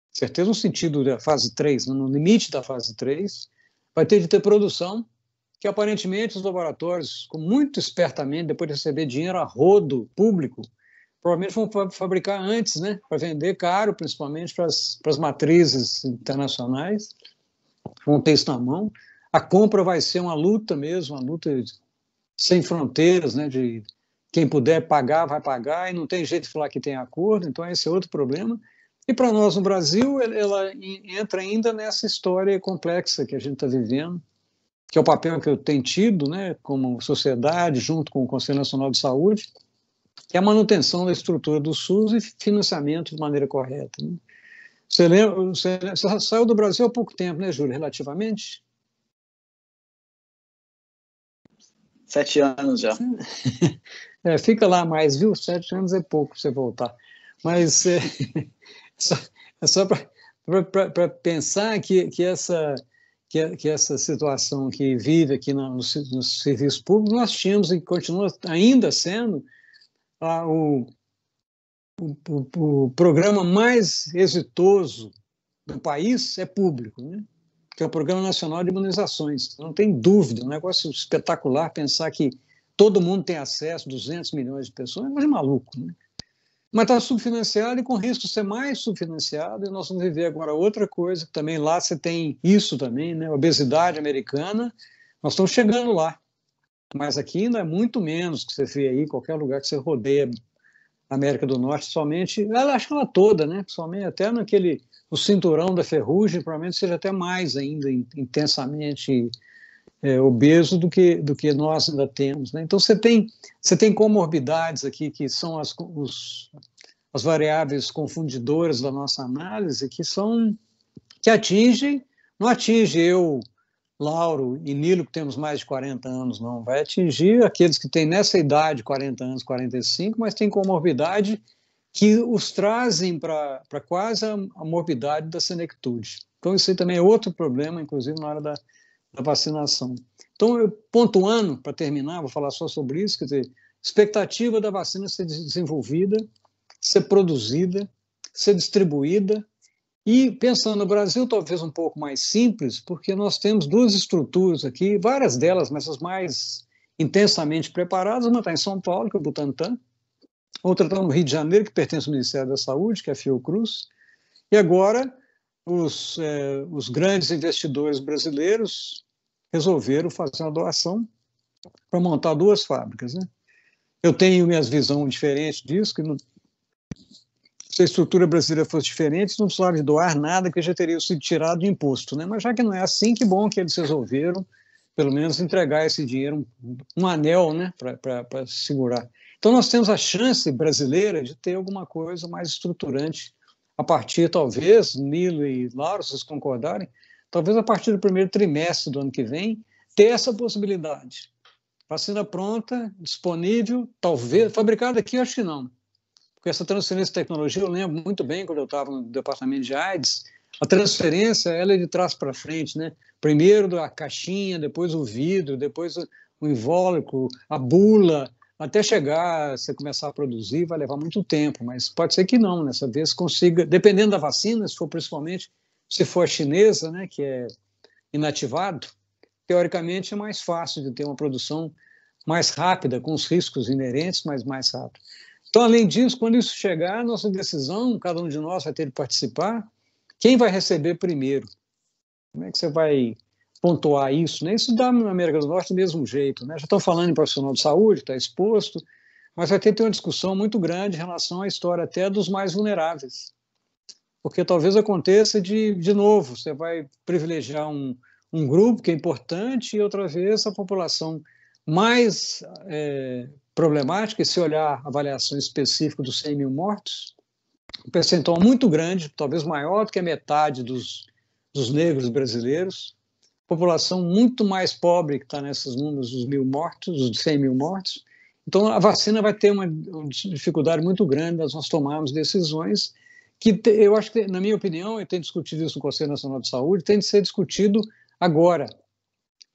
certeza no sentido da fase 3, no limite da fase 3, vai ter de ter produção, que aparentemente os laboratórios, muito espertamente, depois de receber dinheiro a rodo público, provavelmente vão fabricar antes, né, para vender caro, principalmente para as matrizes internacionais, vão ter isso na mão. A compra vai ser uma luta mesmo, uma luta sem fronteiras, né, de quem puder pagar, vai pagar, e não tem jeito de falar que tem acordo, então esse é outro problema. E para nós no Brasil, ela entra ainda nessa história complexa que a gente está vivendo, que é o papel que eu tenho tido, né, como sociedade, junto com o Conselho Nacional de Saúde, que é a manutenção da estrutura do SUS e financiamento de maneira correta. Né? Você saiu do Brasil há pouco tempo, né, Júlio, relativamente? 7 anos já. Fica lá mais, viu? 7 anos é pouco para você voltar. Mas é só para pensar que essa situação que vive aqui no serviço público, nós tínhamos e continua ainda sendo o programa mais exitoso do país é público, né? Que é o Programa Nacional de Imunizações. Não tem dúvida, um negócio espetacular pensar que todo mundo tem acesso, 200 milhões de pessoas, é mais maluco, né? mas está subfinanciado e com risco de ser mais subfinanciado, e nós vamos viver agora outra coisa, que também lá você tem isso também, né? Obesidade americana, nós estamos chegando lá, mas aqui ainda é muito menos que você vê aí, qualquer lugar que você rodeia a América do Norte, somente, acho que ela toda, né? Somente até o cinturão da ferrugem, provavelmente seja até mais ainda intensamente obeso do que nós ainda temos, né? Então você tem comorbidades aqui que são as variáveis confundidoras da nossa análise que não atinge eu, Lauro e Nilo, que temos mais de 40 anos, não, vai atingir aqueles que têm nessa idade, 40 anos, 45, mas tem comorbidade que os trazem para quase a morbidade da senectude. Então isso aí também é outro problema, inclusive na hora da vacinação. Então, pontuando, para terminar, vou falar só sobre isso, quer dizer, expectativa da vacina ser desenvolvida, ser produzida, ser distribuída, e pensando no Brasil, talvez um pouco mais simples, porque nós temos duas estruturas aqui, várias delas, mas as mais intensamente preparadas, uma está em São Paulo, que é o Butantan, outra está no Rio de Janeiro, que pertence ao Ministério da Saúde, que é a Fiocruz, e agora os grandes investidores brasileiros resolveram fazer uma doação para montar duas fábricas, né? Eu tenho minhas visões diferentes disso, que se a estrutura brasileira fosse diferente, não precisava de doar nada, que já teria sido tirado de imposto, né? Mas já que não é assim, que bom que eles resolveram, pelo menos, entregar esse dinheiro, um anel, né, para segurar. Então, nós temos a chance brasileira de ter alguma coisa mais estruturante a partir, talvez, Nilo e Laura, se vocês concordarem, talvez a partir do primeiro trimestre do ano que vem, ter essa possibilidade. Vacina pronta, disponível, talvez, fabricada aqui, eu acho que não. Porque essa transferência de tecnologia, eu lembro muito bem, quando eu estava no departamento de AIDS, a transferência ela é de trás para frente, né? Primeiro a caixinha, depois o vidro, depois o invólucro, a bula, até chegar, você começar a produzir, vai levar muito tempo, mas pode ser que não, nessa vez consiga, dependendo da vacina, se for a chinesa, né, que é inativado, teoricamente é mais fácil de ter uma produção mais rápida, com os riscos inerentes, mas mais rápido. Então, além disso, quando isso chegar, nossa decisão, cada um de nós vai ter que participar, quem vai receber primeiro? Como é que você vai pontuar isso, né? Isso dá na América do Norte do mesmo jeito, né? Já estão falando em profissional de saúde, está exposto, mas vai ter que ter uma discussão muito grande em relação à história até dos mais vulneráveis. Porque talvez aconteça de novo, você vai privilegiar um grupo que é importante e outra vez a população mais problemática, e se olhar a avaliação específica dos 100 mil mortos, um percentual muito grande, talvez maior do que a metade dos negros brasileiros, população muito mais pobre que está nesses números dos 1.000 mortos, dos 100 mil mortos. Então, a vacina vai ter uma dificuldade muito grande nós tomarmos decisões que, eu acho que, na minha opinião, eu tenho discutido isso no Conselho Nacional de Saúde, tem de ser discutido agora.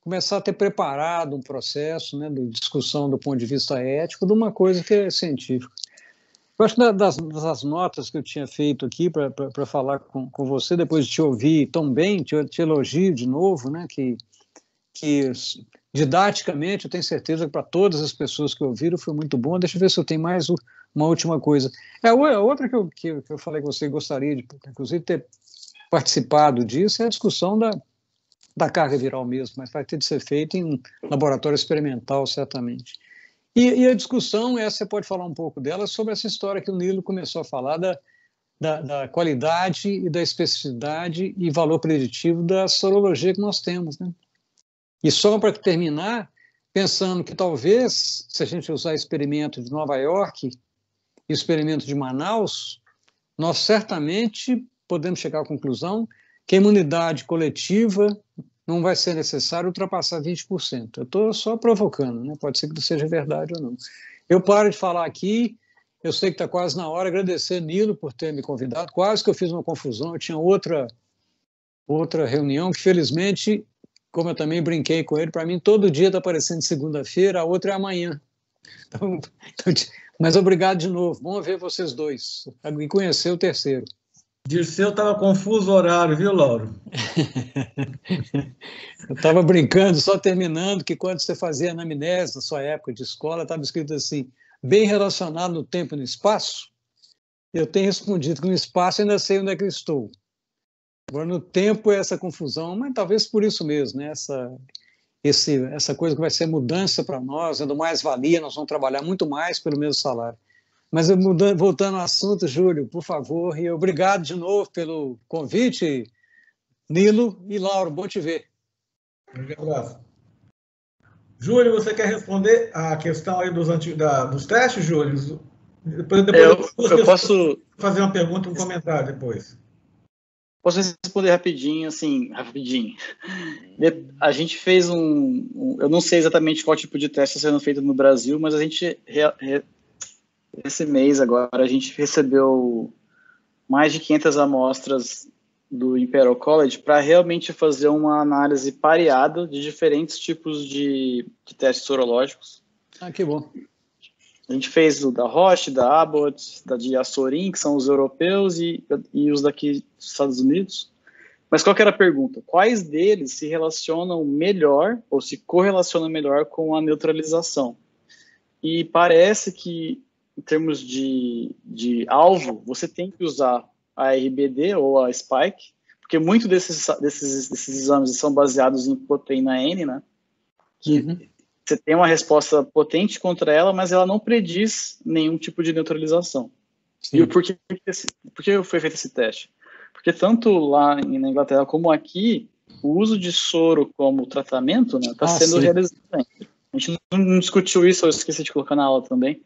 Começar a ter preparado um processo, né, de discussão do ponto de vista ético de uma coisa que é científica. Eu acho que das notas que eu tinha feito aqui para falar com você, depois de te ouvir tão bem, te elogio de novo, né, que didaticamente eu tenho certeza que para todas as pessoas que ouviram foi muito bom. Deixa eu ver se eu tenho mais uma última coisa. A outra que eu falei que você gostaria de, inclusive, ter participado disso é a discussão da carga viral mesmo, mas vai ter de ser feito em laboratório experimental, certamente. E a discussão, você pode falar um pouco dela, sobre essa história que o Nilo começou a falar da qualidade e da especificidade e valor preditivo da sorologia que nós temos, né? E só para terminar, pensando que talvez, se a gente usar experimento de Nova York e experimento de Manaus, nós certamente podemos chegar à conclusão que a imunidade coletiva não vai ser necessário ultrapassar 20%. Eu estou só provocando, né? Pode ser que não seja verdade ou não. Eu paro de falar aqui, eu sei que está quase na hora, agradecer Nilo por ter me convidado, quase que eu fiz uma confusão, eu tinha outra reunião que, felizmente, como eu também brinquei com ele, para mim todo dia está aparecendo segunda-feira, a outra é amanhã. Então, mas obrigado de novo, bom ver vocês dois, e conhecer o terceiro. Dirceu estava confuso o horário, viu, Lauro? Eu estava brincando, só terminando, que quando você fazia anamnese na sua época de escola, estava escrito assim, bem relacionado no tempo e no espaço, Eu tenho respondido que no espaço ainda sei onde é que eu estou. Agora, no tempo, é essa confusão, mas talvez por isso mesmo, né? Essa coisa que vai ser mudança para nós, dando mais valia, nós vamos trabalhar muito mais pelo mesmo salário. Mas voltando ao assunto, Júlio, por favor, e obrigado de novo pelo convite, Nilo e Lauro, bom te ver. Um abraço. Júlio, você quer responder a questão aí dos testes, Júlio? Depois eu posso fazer uma pergunta, um comentário depois. Posso responder rapidinho, assim, rapidinho. A gente fez eu não sei exatamente qual tipo de teste está sendo feito no Brasil, mas a gente, esse mês agora, a gente recebeu mais de 500 amostras do Imperial College para realmente fazer uma análise pareada de diferentes tipos de testes sorológicos. Ah, que bom. A gente fez o da Roche, da Abbott, da de Assorin, que são os europeus, e os daqui dos Estados Unidos. Mas qual que era a pergunta? Quais deles se relacionam melhor, ou se correlacionam melhor com a neutralização? E parece que, em termos de alvo, você tem que usar a RBD ou a Spike, porque muitos desses exames são baseados em proteína N, né? Que você tem uma resposta potente contra ela, mas ela não prediz nenhum tipo de neutralização. Sim. E por que foi feito esse teste? Porque tanto lá na Inglaterra como aqui, o uso de soro como tratamento está sendo realizado. A gente não discutiu isso, eu esqueci de colocar na aula também.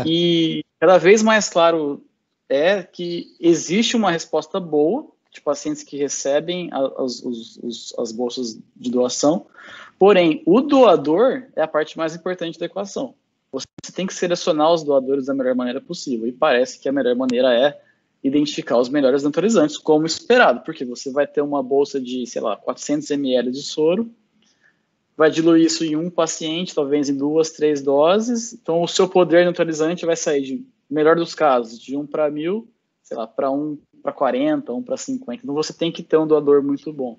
E cada vez mais claro é que existe uma resposta boa de pacientes que recebem as bolsas de doação, porém, o doador é a parte mais importante da equação. Você tem que selecionar os doadores da melhor maneira possível, e parece que a melhor maneira é identificar os melhores neutralizantes, como esperado, porque você vai ter uma bolsa de, sei lá, 400 ml de soro, vai diluir isso em um paciente, talvez em 2, 3 doses, então o seu poder neutralizante vai sair de, melhor dos casos, de 1 para 1000, sei lá, para 1 para 40, 1 para 50. Então você tem que ter um doador muito bom.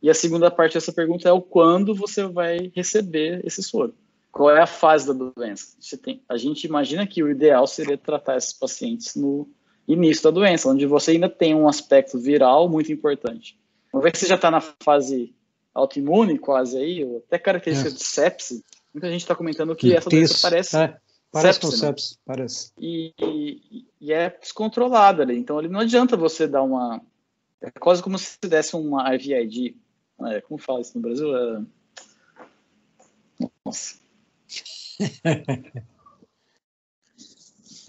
E a segunda parte dessa pergunta é o quando você vai receber esse soro. Qual é a fase da doença? A gente imagina que o ideal seria tratar esses pacientes no início da doença, onde você ainda tem um aspecto viral muito importante. Uma vez que você já está na fase autoimune quase aí, ou até característica de sepse, muita gente está comentando que essa doença parece parece com sepse, parece. E é descontrolada ali. Então, ali não adianta você dar uma... É quase como se desse uma IVIG. Como fala isso no Brasil? Nossa.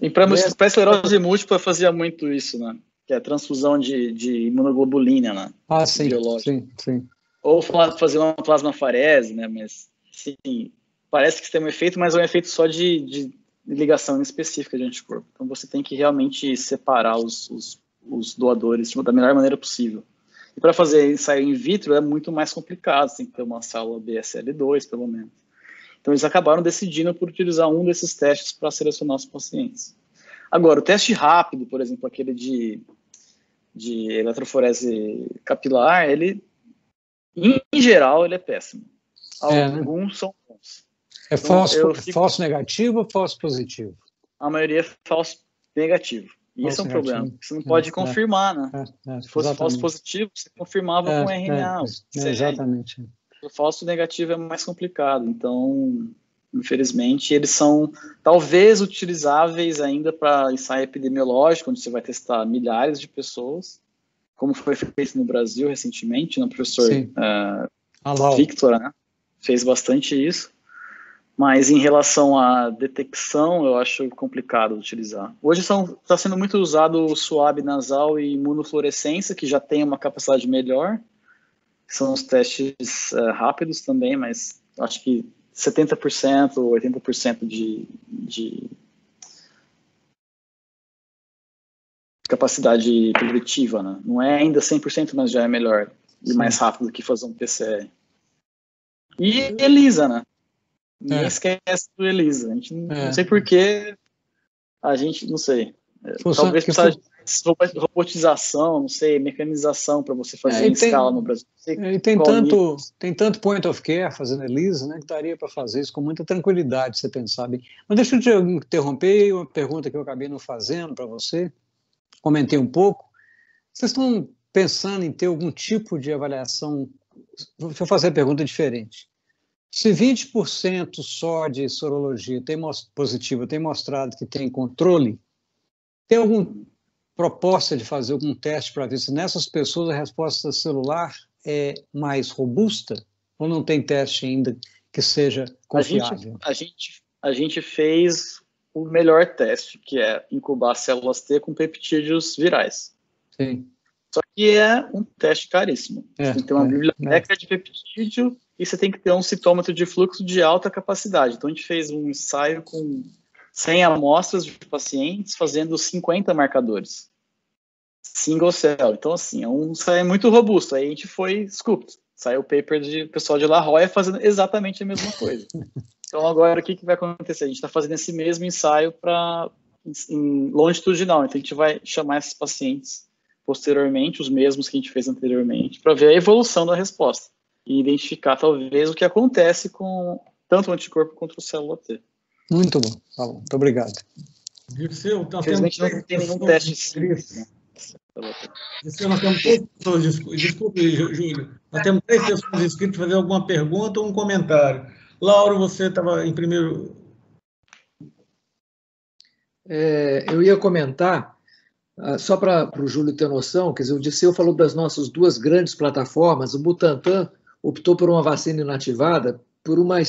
E para esclerose múltipla fazia muito isso, né? Que é a transfusão de imunoglobulina, né? Sim, sim. Ou fazer uma plasmafarese, né? Mas, sim, parece que tem um efeito, mas é um efeito só de ligação específica de anticorpo. Então, você tem que realmente separar os doadores da melhor maneira possível. E para fazer ensaio in vitro é muito mais complicado, você tem que ter uma célula BSL2, pelo menos. Então, eles acabaram decidindo por utilizar um desses testes para selecionar os pacientes. Agora, o teste rápido, por exemplo, aquele de eletroforese capilar, ele, em geral, ele é péssimo. Alguns são bons. É falso negativo ou falso positivo? A maioria é falso negativo. E esse é um problema. Você não pode confirmar, né? Se fosse falso positivo, você confirmava com RNA. Exatamente. O falso negativo é mais complicado. Então, infelizmente, eles são talvez utilizáveis ainda para ensaio epidemiológico, onde você vai testar milhares de pessoas, como foi feito no Brasil recentemente, né? O professor Victor, né? Fez bastante isso. Mas em relação à detecção, eu acho complicado utilizar. Hoje está sendo muito usado o suave nasal e imunofluorescência, que já tem uma capacidade melhor. São os testes rápidos também, mas acho que 70% ou 80% de capacidade preditiva, né? Não é ainda 100%, mas já é melhor e mais rápido do que fazer um PCR. E ELISA, né? Ninguém esquece do ELISA. A gente não sei porquê, a gente não sei. Talvez precisa de robotização, não sei, mecanização para você fazer em escala no Brasil. E tem tanto point of care fazendo ELISA, né, que daria para fazer isso com muita tranquilidade, se você pensar bem. Mas deixa eu te interromper, uma pergunta que eu acabei não fazendo para você. comentei um pouco, vocês estão pensando em ter algum tipo de avaliação? Deixa eu fazer a pergunta diferente. Se 20% só de sorologia positiva tem mostrado que tem controle, tem alguma proposta de fazer algum teste para ver se nessas pessoas a resposta celular é mais robusta? Ou não tem teste ainda que seja confiável? A gente fez o melhor teste, que é incubar células T com peptídeos virais. Sim. Só que é um teste caríssimo. Você tem que ter uma biblioteca de peptídeo e você tem que ter um citômetro de fluxo de alta capacidade. Então, a gente fez um ensaio com 100 amostras de pacientes, fazendo 50 marcadores. Single cell. Então, assim, é um ensaio muito robusto. Aí a gente foi scooped. Saiu o paper do pessoal de La Jolla fazendo exatamente a mesma coisa. Então, agora, o que vai acontecer? A gente está fazendo esse mesmo ensaio em longitudinal. Então, a gente vai chamar esses pacientes posteriormente, os mesmos que a gente fez anteriormente, para ver a evolução da resposta e identificar, talvez, o que acontece com tanto o anticorpo quanto o célula T. Muito bom. Tá bom. Muito obrigado. Dirceu, infelizmente, não tem nenhum teste simples. Dirceu, nós temos 3 pessoas, desculpe, Júlio, nós temos 3 pessoas inscritas para fazer alguma pergunta ou um comentário. Lauro, você estava em primeiro... Eu ia comentar, só para o Júlio ter noção, quer dizer, o Dirceu falou das nossas 2 grandes plataformas. O Butantan optou por uma vacina inativada por uma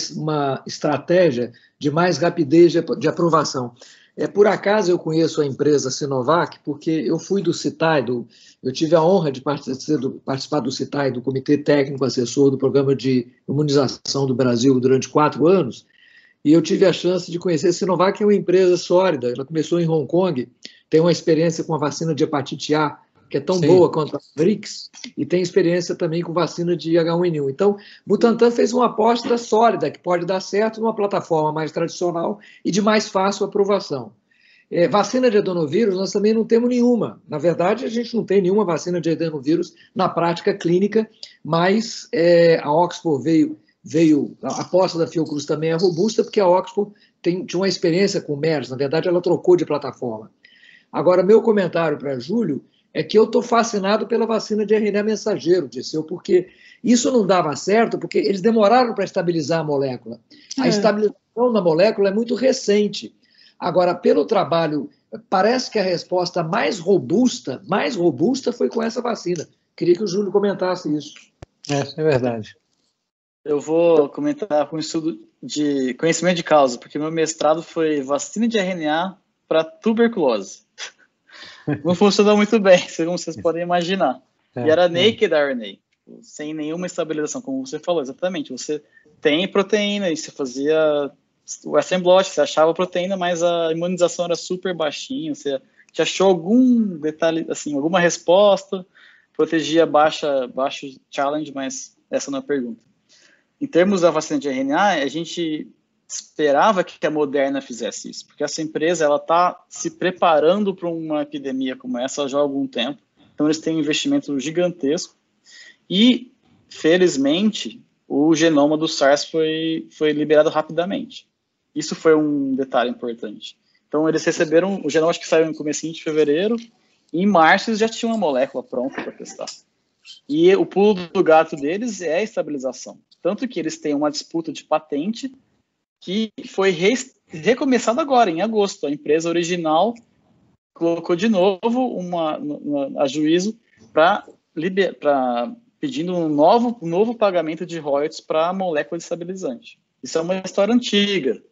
estratégia de mais rapidez de aprovação. Por acaso eu conheço a empresa Sinovac, porque eu fui do CITAI, eu tive a honra de participar do CITAI, do Comitê Técnico Assessor do Programa de Imunização do Brasil durante 4 anos, e eu tive a chance de conhecer a Sinovac, que é uma empresa sólida. Ela começou em Hong Kong, tem uma experiência com a vacina de hepatite A, que é tão boa quanto a Brix, e tem experiência também com vacina de H1N1. Então, Butantan fez uma aposta sólida, que pode dar certo numa plataforma mais tradicional e de mais fácil aprovação. Vacina de adenovírus, nós também não temos nenhuma. Na verdade, a gente não tem nenhuma vacina de adenovírus na prática clínica, mas a Oxford veio, a aposta da Fiocruz também é robusta, porque a Oxford tinha uma experiência com o MERS, na verdade ela trocou de plataforma. Agora, meu comentário para Júlio é que eu estou fascinado pela vacina de RNA mensageiro, Dirceu, porque isso não dava certo, porque eles demoraram para estabilizar a molécula. A estabilização da molécula é muito recente. Agora, pelo trabalho, parece que a resposta mais robusta foi com essa vacina. Queria que o Júlio comentasse isso. É verdade. Eu vou comentar com um estudo de conhecimento de causa, porque meu mestrado foi vacina de RNA para tuberculose. Não funcionou muito bem, como vocês podem imaginar. E era naked RNA, sem nenhuma estabilização, como você falou, exatamente. Você tem proteína e você fazia o assembly, você achava a proteína, mas a imunização era super baixinha, você achou algum detalhe, assim, alguma resposta, protegia baixo challenge, mas essa não é a pergunta. Em termos da vacina de RNA, a gente esperava que a Moderna fizesse isso, porque essa empresa está se preparando para uma epidemia como essa já há algum tempo, então eles têm um investimento gigantesco e, felizmente, o genoma do SARS foi liberado rapidamente. Isso foi um detalhe importante. Então, eles receberam, o genoma acho que saiu no comecinho de fevereiro, e em março eles já tinham uma molécula pronta para testar. E o pulo do gato deles é a estabilização. Tanto que eles têm uma disputa de patente que foi recomeçada agora, em agosto. A empresa original colocou de novo a juízo pedindo um novo pagamento de royalties para a molécula de estabilizante. Isso é uma história antiga.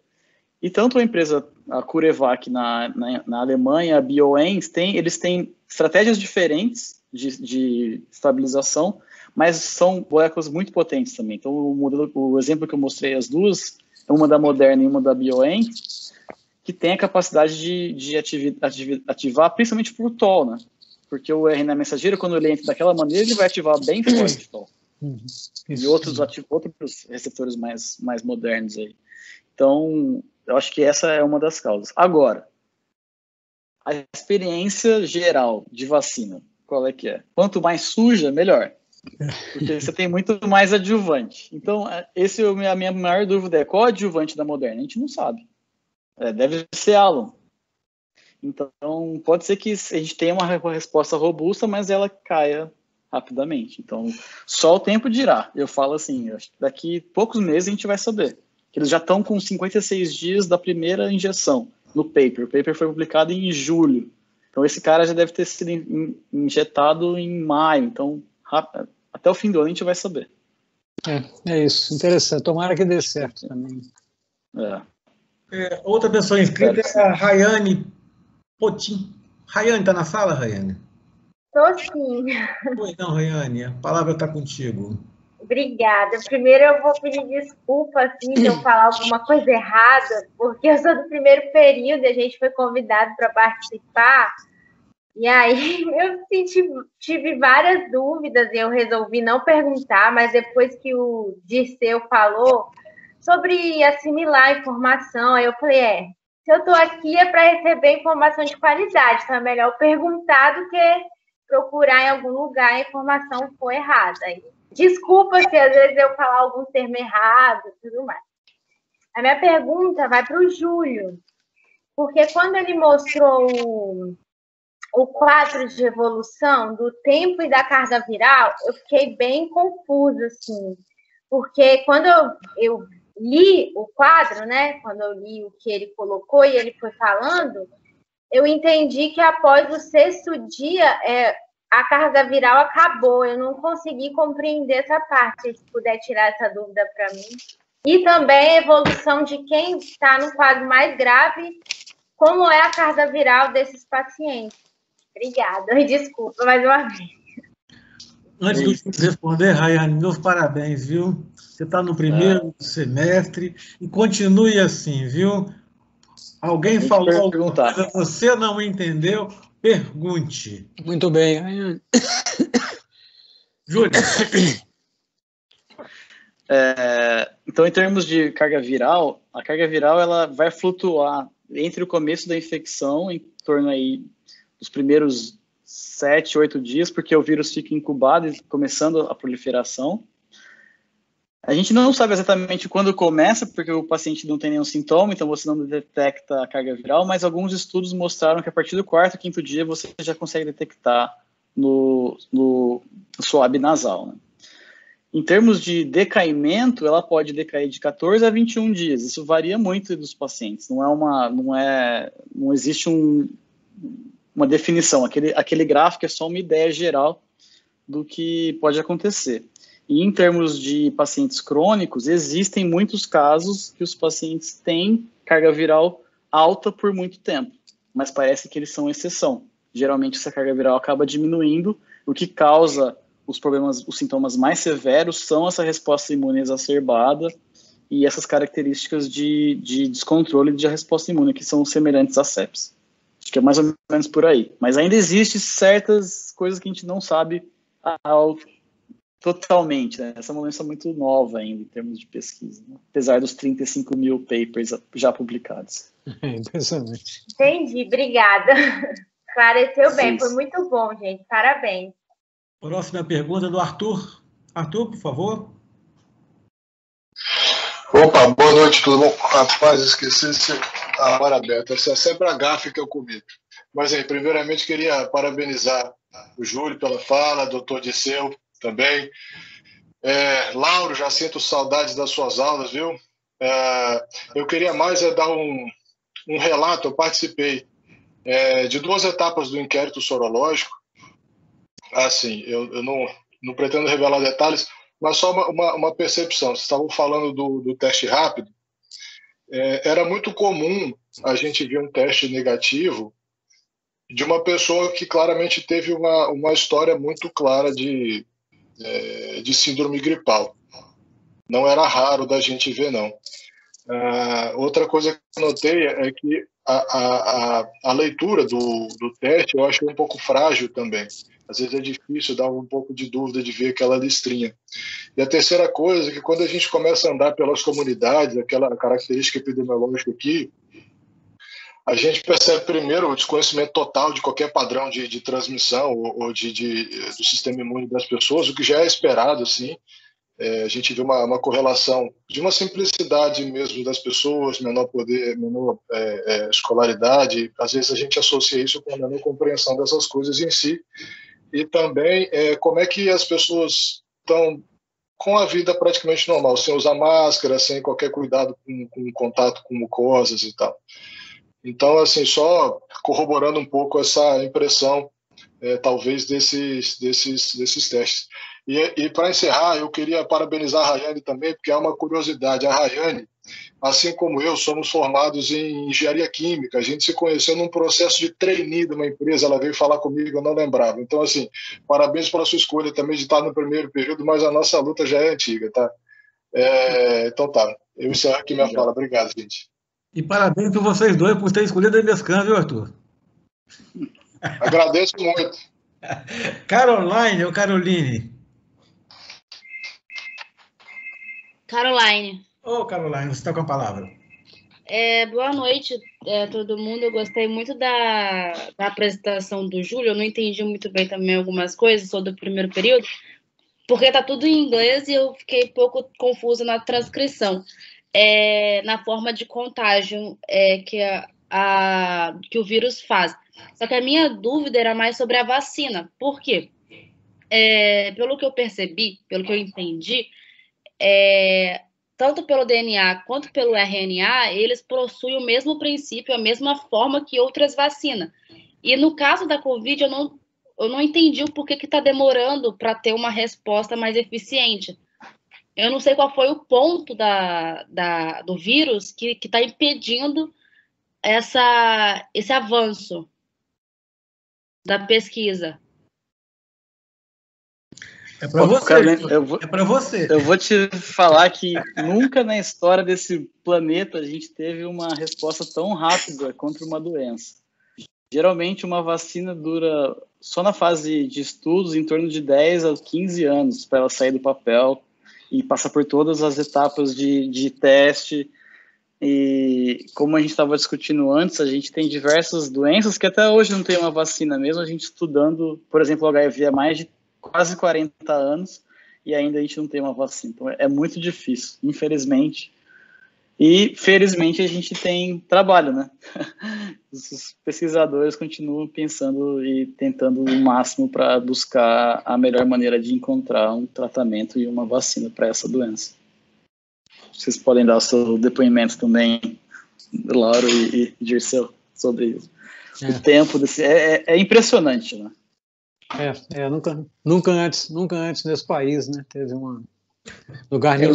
E tanto a empresa, a CureVac na Alemanha, a BioN, eles têm estratégias diferentes de estabilização, mas são moléculas muito potentes também. Então, o exemplo que eu mostrei, as duas, uma da Moderna e uma da BioN, que tem a capacidade de ativar principalmente por TOL, né? Porque o RNA mensageiro, quando ele entra daquela maneira, ele vai ativar bem forte TOL. E outros receptores mais modernos aí. Então, eu acho que essa é uma das causas. Agora, a experiência geral de vacina, qual é que é? Quanto mais suja, melhor. Porque você tem muito mais adjuvante. Então, a minha maior dúvida é qual adjuvante da Moderna? A gente não sabe. Deve ser alum. Então, pode ser que a gente tenha uma resposta robusta, mas ela caia rapidamente. Então, só o tempo dirá. Eu falo assim, acho que daqui poucos meses a gente vai saber. Que eles já estão com 56 dias da primeira injeção no paper. O paper foi publicado em julho. Então, esse cara já deve ter sido injetado em maio. Então, até o fim do ano a gente vai saber. É isso. Interessante. Tomara que dê certo também. Outra pessoa inscrita é a Rayane Potim. Rayane, está na sala, Rayane? Estou sim. Pois não, Rayane, a palavra está contigo. Obrigada. Primeiro eu vou pedir desculpa assim, se eu falar alguma coisa errada, porque eu sou do primeiro período e a gente foi convidado para participar. E aí eu tive várias dúvidas e eu resolvi não perguntar, mas depois que o Dirceu falou sobre assimilar a informação, aí eu falei, se eu estou aqui é para receber informação de qualidade, então é melhor perguntar do que procurar em algum lugar a informação for errada. Desculpa se às vezes eu falar algum termo errado e tudo mais. A minha pergunta vai para o Júlio, porque quando ele mostrou o quadro de evolução do tempo e da carga viral, eu fiquei bem confusa, assim, porque quando eu li o quadro, né, quando eu li o que ele colocou e ele foi falando, eu entendi que após o 6º dia, a carga viral acabou. Eu não consegui compreender essa parte, se puder tirar essa dúvida para mim. E também a evolução de quem está no quadro mais grave, como é a carga viral desses pacientes. Obrigada, e desculpa mais uma vez. Antes de responder, Rayane, meus parabéns, viu? Você está no primeiro semestre e continue assim, viu? Alguém falou alguma coisa, você não entendeu, pergunte. Muito bem, Rayane. Júlio. Então, em termos de carga viral, a carga viral ela vai flutuar entre o começo da infecção, em torno aí dos primeiros 7, 8 dias, porque o vírus fica incubado e começando a proliferação. A gente não sabe exatamente quando começa, porque o paciente não tem nenhum sintoma, então você não detecta a carga viral, mas alguns estudos mostraram que a partir do 4º, 5º dia você já consegue detectar no swab nasal, né? Em termos de decaimento, ela pode decair de 14 a 21 dias. Isso varia muito dos pacientes. Não existe uma definição. Aquele gráfico é só uma ideia geral do que pode acontecer. E em termos de pacientes crônicos, existem muitos casos que os pacientes têm carga viral alta por muito tempo, mas parece que eles são exceção. Geralmente essa carga viral acaba diminuindo, o que causa os sintomas mais severos são essa resposta imune exacerbada e essas características de descontrole de resposta imune, que são semelhantes à sepsis. Acho que é mais ou menos por aí. Mas ainda existe certas coisas que a gente não sabe totalmente, né? Essa é uma doença muito nova ainda em termos de pesquisa, né? Apesar dos 35 mil papers já publicados. É impressionante. Entendi, obrigada. Esclareceu bem, foi muito bom, gente. Parabéns. Próxima pergunta do Arthur. Arthur, por favor. Opa, boa noite, tudo bom? Rapaz, esqueci a hora aberta. Essa é sempre a gafe que eu comi. Mas aí, primeiramente, queria parabenizar o Júlio pela fala, doutor Dirceu também. Lauro, já sinto saudades das suas aulas, viu? Eu queria mais dar um relato. Eu participei de 2 etapas do inquérito sorológico. Assim, eu não pretendo revelar detalhes, mas só uma percepção. Vocês estavam falando do teste rápido. Era muito comum a gente ver um teste negativo de uma pessoa que claramente teve uma história muito clara de síndrome gripal. Não era raro da gente ver, não. Outra coisa que eu notei é que a leitura do teste eu acho um pouco frágil também. Às vezes é difícil, dá um pouco de dúvida de ver aquela listrinha. E a terceira coisa é que quando a gente começa a andar pelas comunidades, aquela característica epidemiológica aqui, a gente percebe primeiro o desconhecimento total de qualquer padrão de transmissão ou do sistema imune das pessoas, o que já é esperado, assim. A gente vê uma correlação de uma simplicidade mesmo das pessoas, menor poder, menor escolaridade. Às vezes a gente associa isso com a menor compreensão dessas coisas em si. E também como é que as pessoas estão com a vida praticamente normal, sem usar máscara, sem qualquer cuidado com contato com mucosas e tal. Então, assim, só corroborando um pouco essa impressão, talvez, desses testes. E para encerrar, eu queria parabenizar a Rayane também, porque é uma curiosidade. A Rayane, assim como eu, somos formados em engenharia química. A gente se conheceu num processo de trainee de uma empresa. Ela veio falar comigo, eu não lembrava. Então, assim, parabéns pela sua escolha também de estar no primeiro período, mas a nossa luta já é antiga, tá? Então tá, eu encerro aqui minha fala. Obrigado, gente. E parabéns para vocês dois por terem escolhido a Mescan, viu, Arthur? Agradeço muito. Caroline ou Caroline? Caroline. Ô, Caroline, você está com a palavra. Boa noite a todo mundo. Eu gostei muito da apresentação do Júlio. Eu não entendi muito bem também algumas coisas sobre o primeiro período, porque está tudo em inglês e eu fiquei um pouco confusa na transcrição. Na forma de contágio que o vírus faz. Só que a minha dúvida era mais sobre a vacina. Por quê? Pelo que eu percebi, pelo que eu entendi, tanto pelo DNA quanto pelo RNA, eles possuem o mesmo princípio, a mesma forma que outras vacinas. E no caso da Covid, eu não entendi o porquê que está demorando para ter uma resposta mais eficiente. Eu não sei qual foi o ponto do vírus que está impedindo esse avanço da pesquisa. É para você. É para você. Eu vou te falar que nunca na história desse planeta a gente teve uma resposta tão rápida contra uma doença. Geralmente uma vacina dura, só na fase de estudos, em torno de 10 a 15 anos para ela sair do papel e passar por todas as etapas de teste. E como a gente estava discutindo antes, a gente tem diversas doenças que até hoje não tem uma vacina, mesmo a gente estudando, por exemplo, o HIV há mais de quase 40 anos e ainda a gente não tem uma vacina. Então é muito difícil, infelizmente. E felizmente a gente tem trabalho, né? Os pesquisadores continuam pensando e tentando o máximo para buscar a melhor maneira de encontrar um tratamento e uma vacina para essa doença. Vocês podem dar o seu depoimento também, Lauro e Dirceu, sobre isso. O tempo desse é impressionante, né? Nunca antes nesse país, né? Teve um lugar nenhum.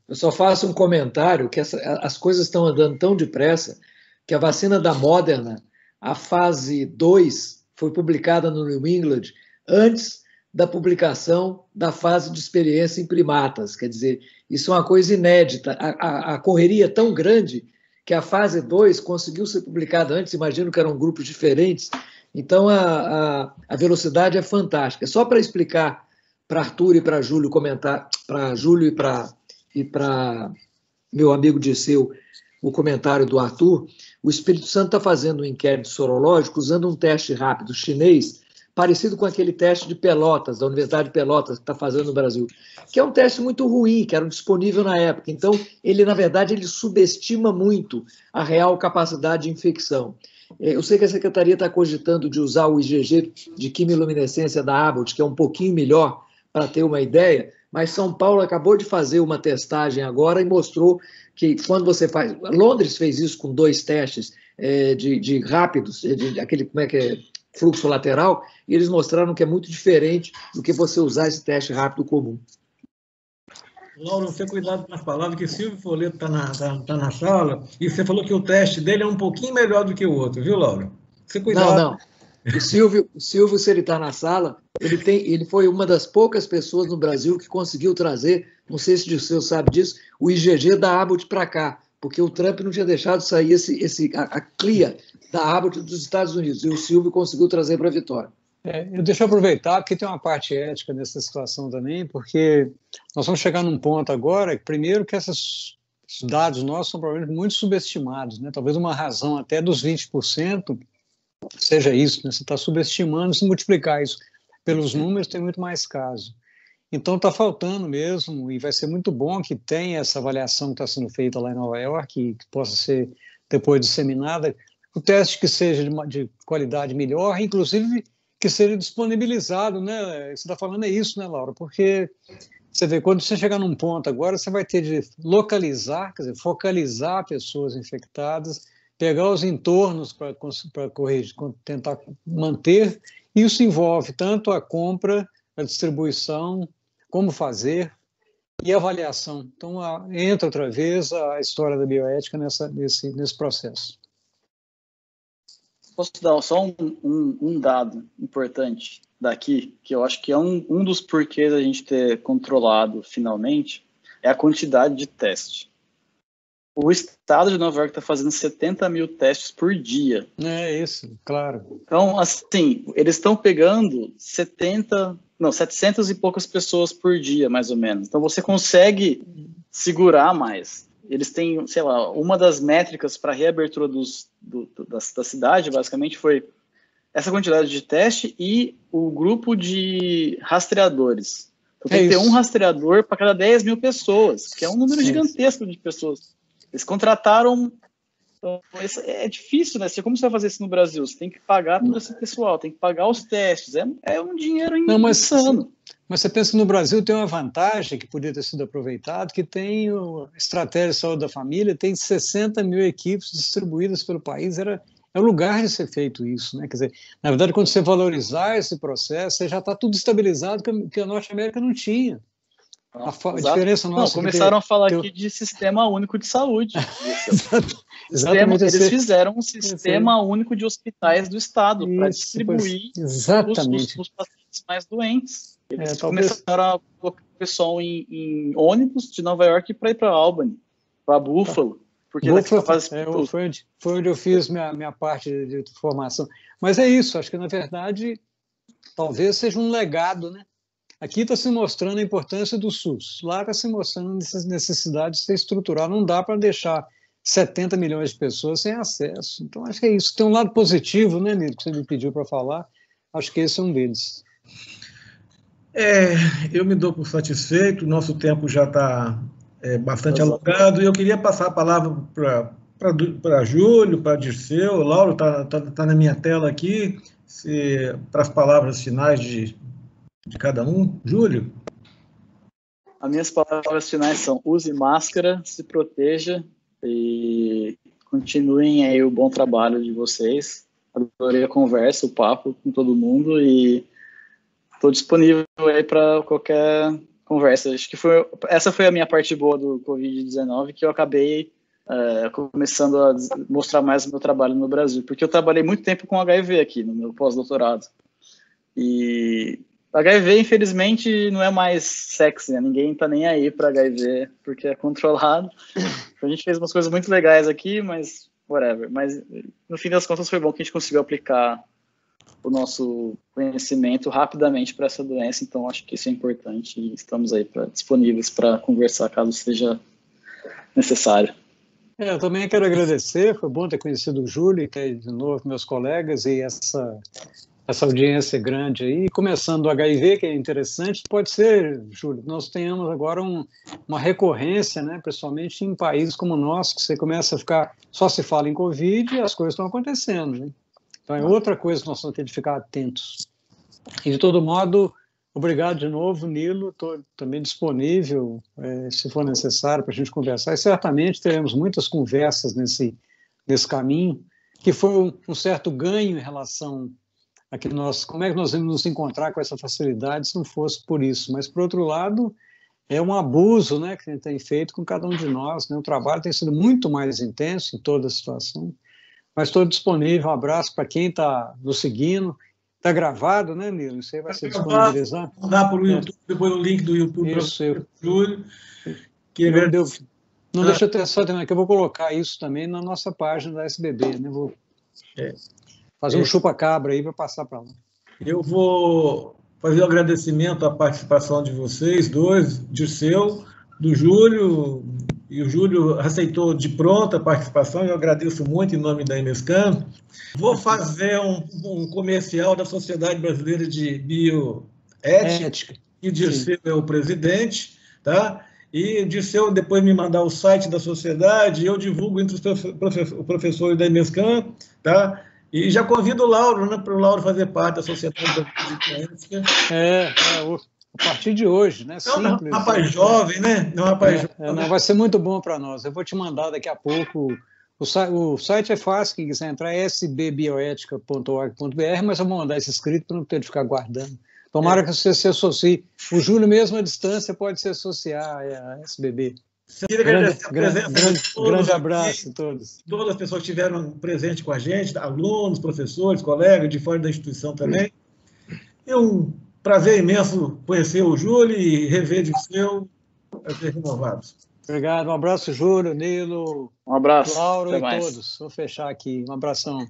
Eu só faço um comentário que as coisas estão andando tão depressa que a vacina da Moderna, a fase 2, foi publicada no New England antes da publicação da fase de experiência em primatas. Quer dizer, isso é uma coisa inédita. A correria é tão grande que a fase 2 conseguiu ser publicada antes, imagino que eram grupos diferentes. Então, a velocidade é fantástica. Só para explicar para Arthur e para Júlio comentar, para Júlio e para meu amigo Dirceu, o comentário do Arthur, o Espírito Santo está fazendo um inquérito sorológico usando um teste rápido chinês, parecido com aquele teste de Pelotas, da Universidade de Pelotas, que está fazendo no Brasil, que é um teste muito ruim, que era disponível na época. Então, na verdade, ele subestima muito a real capacidade de infecção. Eu sei que a Secretaria está cogitando de usar o IgG de quimiluminescência da Abbott, que é um pouquinho melhor, para ter uma ideia, mas São Paulo acabou de fazer uma testagem agora e mostrou que quando você faz... Londres fez isso com 2 testes de rápidos, aquele, como é que é, fluxo lateral, e eles mostraram que é muito diferente do que você usar esse teste rápido comum. Lauro, você cuidado com as palavras, que Silvio Folleto tá na sala, e você falou que o teste dele é um pouquinho melhor do que o outro, viu, Lauro? Você cuidado. Não. O Silvio, se ele está na sala, ele foi uma das poucas pessoas no Brasil que conseguiu trazer, não sei se o senhor sabe disso, o IgG da Abbott para cá, porque o Trump não tinha deixado sair a CLIA da Abbott dos Estados Unidos, e o Silvio conseguiu trazer para a Vitória. Deixa eu aproveitar, porque tem uma parte ética nessa situação também, porque nós vamos chegar num ponto agora, primeiro que esses dados nossos são provavelmente muito subestimados, né? Talvez uma razão até dos 20% seja isso, né? Você está subestimando, se multiplicar isso pelos números, tem muito mais caso. Então está faltando mesmo, e vai ser muito bom que tenha essa avaliação que está sendo feita lá em Nova York, e que possa ser depois disseminada, o teste que seja de qualidade melhor, inclusive que seja disponibilizado, né? Você está falando é isso, né, Laura? Porque você vê, quando você chegar num ponto agora, você vai ter de localizar, quer dizer, focalizar pessoas infectadas, pegar os entornos para corrigir, tentar manter. Isso envolve tanto a compra, a distribuição, como fazer e avaliação. Então, entra outra vez a história da bioética nesse processo. Posso dar só um dado importante daqui, que eu acho que é um dos porquês a gente ter controlado finalmente, é a quantidade de teste. O estado de Nova York está fazendo 70 mil testes por dia. É isso, claro. Então, assim, eles estão pegando 700 e poucas pessoas por dia, mais ou menos. Então, você consegue segurar mais. Eles têm, sei lá, uma das métricas para a reabertura da cidade, basicamente, foi essa quantidade de teste e o grupo de rastreadores. Então, tem que ter um rastreador para cada 10 mil pessoas, que é um número gigantesco de pessoas. Eles contrataram... Então, é difícil, né? Como você vai fazer isso no Brasil? Você tem que pagar todo esse pessoal, tem que pagar os testes. É um dinheiro insano. Mas você pensa que no Brasil tem uma vantagem que podia ter sido aproveitado, que tem a Estratégia de Saúde da Família, tem 60 mil equipes distribuídas pelo país. É o lugar de ser feito isso, né? Quer dizer, na verdade, quando você valorizar esse processo, você já está tudo estabilizado que a Norte América não tinha. A diferença nossa... começaram a falar aqui de Sistema Único de Saúde. Exatamente. Eles fizeram um Sistema Único de Hospitais do Estado para distribuir os pacientes mais doentes. Eles começaram a colocar o pessoal em ônibus de Nova York para ir para Albany, para Buffalo. Porque foi onde eu fiz minha parte de formação. Mas é isso, acho que, na verdade, talvez seja um legado, né? Aqui está se mostrando a importância do SUS, lá está se mostrando a necessidade de ser estrutural. Não dá para deixar 70 milhões de pessoas sem acesso. Então, acho que é isso. Tem um lado positivo, né, Nilo, que você me pediu para falar. Acho que esse é um deles. Eu me dou por satisfeito, nosso tempo já está bastante alongado, e eu queria passar a palavra para Júlio, para Dirceu. Lauro está na minha tela aqui, para as palavras finais de cada um. Júlio? As minhas palavras finais são: use máscara, se proteja e continuem aí o bom trabalho de vocês. Adorei a conversa, o papo com todo mundo e estou disponível aí para qualquer conversa. Acho que essa foi a minha parte boa do Covid-19, que eu acabei começando a mostrar mais o meu trabalho no Brasil, porque eu trabalhei muito tempo com HIV aqui no meu pós-doutorado. E HIV, infelizmente, não é mais sexy, né? Ninguém tá nem aí para HIV, porque é controlado. A gente fez umas coisas muito legais aqui, mas whatever. Mas, no fim das contas, foi bom que a gente conseguiu aplicar o nosso conhecimento rapidamente para essa doença, então acho que isso é importante e estamos aí disponíveis para conversar caso seja necessário. Eu também quero agradecer, foi bom ter conhecido o Júlio e ter de novo meus colegas e essa audiência grande aí, começando o HIV, que é interessante. Pode ser, Júlio, que nós tenhamos agora uma recorrência, né, principalmente em países como o nosso, que você começa a ficar, só se fala em Covid e as coisas estão acontecendo, né? Então é outra coisa que nós vamos ter de ficar atentos. E, de todo modo, obrigado de novo, Nilo, estou também disponível, se for necessário, para a gente conversar, e certamente teremos muitas conversas nesse caminho, que foi um certo ganho em relação a que como é que nós vamos nos encontrar com essa facilidade se não fosse por isso. Mas, por outro lado, é um abuso, né, que a gente tem feito com cada um de nós, né? O trabalho tem sido muito mais intenso em toda a situação, mas estou disponível. Um abraço para quem está nos seguindo. Está gravado, né, Nilo? Isso aí vai ser disponibilizado. Dá para o YouTube, depois o link do YouTube para o Júlio. Não deixa eu ter só terminar, que eu vou colocar isso também na nossa página da SBB, né? Vou fazer um chupa-cabra aí para passar para lá. Eu vou fazer o agradecimento à participação de vocês dois, Dirceu, do Júlio, e o Júlio aceitou de pronta a participação, eu agradeço muito em nome da Emescan. Vou fazer um comercial da Sociedade Brasileira de Bioética. e Dirceu é o presidente, tá? E Dirceu depois me mandar o site da sociedade, eu divulgo entre os professores da EMESCAM, tá? E já convido o Lauro, né, para o Lauro fazer parte da Sociedade da Física. A partir de hoje, né? Simples, é um rapaz jovem, né? É um rapaz jovem. Não, vai ser muito bom para nós. Eu vou te mandar daqui a pouco. O site é fácil, quem quiser entrar é sbbioética.org.br, mas eu vou mandar esse escrito para não ter de ficar guardando. Tomara que você se associe. O Júlio, mesmo à distância, pode se associar a SBB. Grande abraço a todos. Todas as pessoas que estiveram presentes com a gente, alunos, professores, colegas de fora da instituição também. É um prazer imenso conhecer o Júlio e rever de seu renovados. Obrigado, um abraço, Júlio, Nilo, um abraço, Lauro e todos. Vou fechar aqui. Um abração.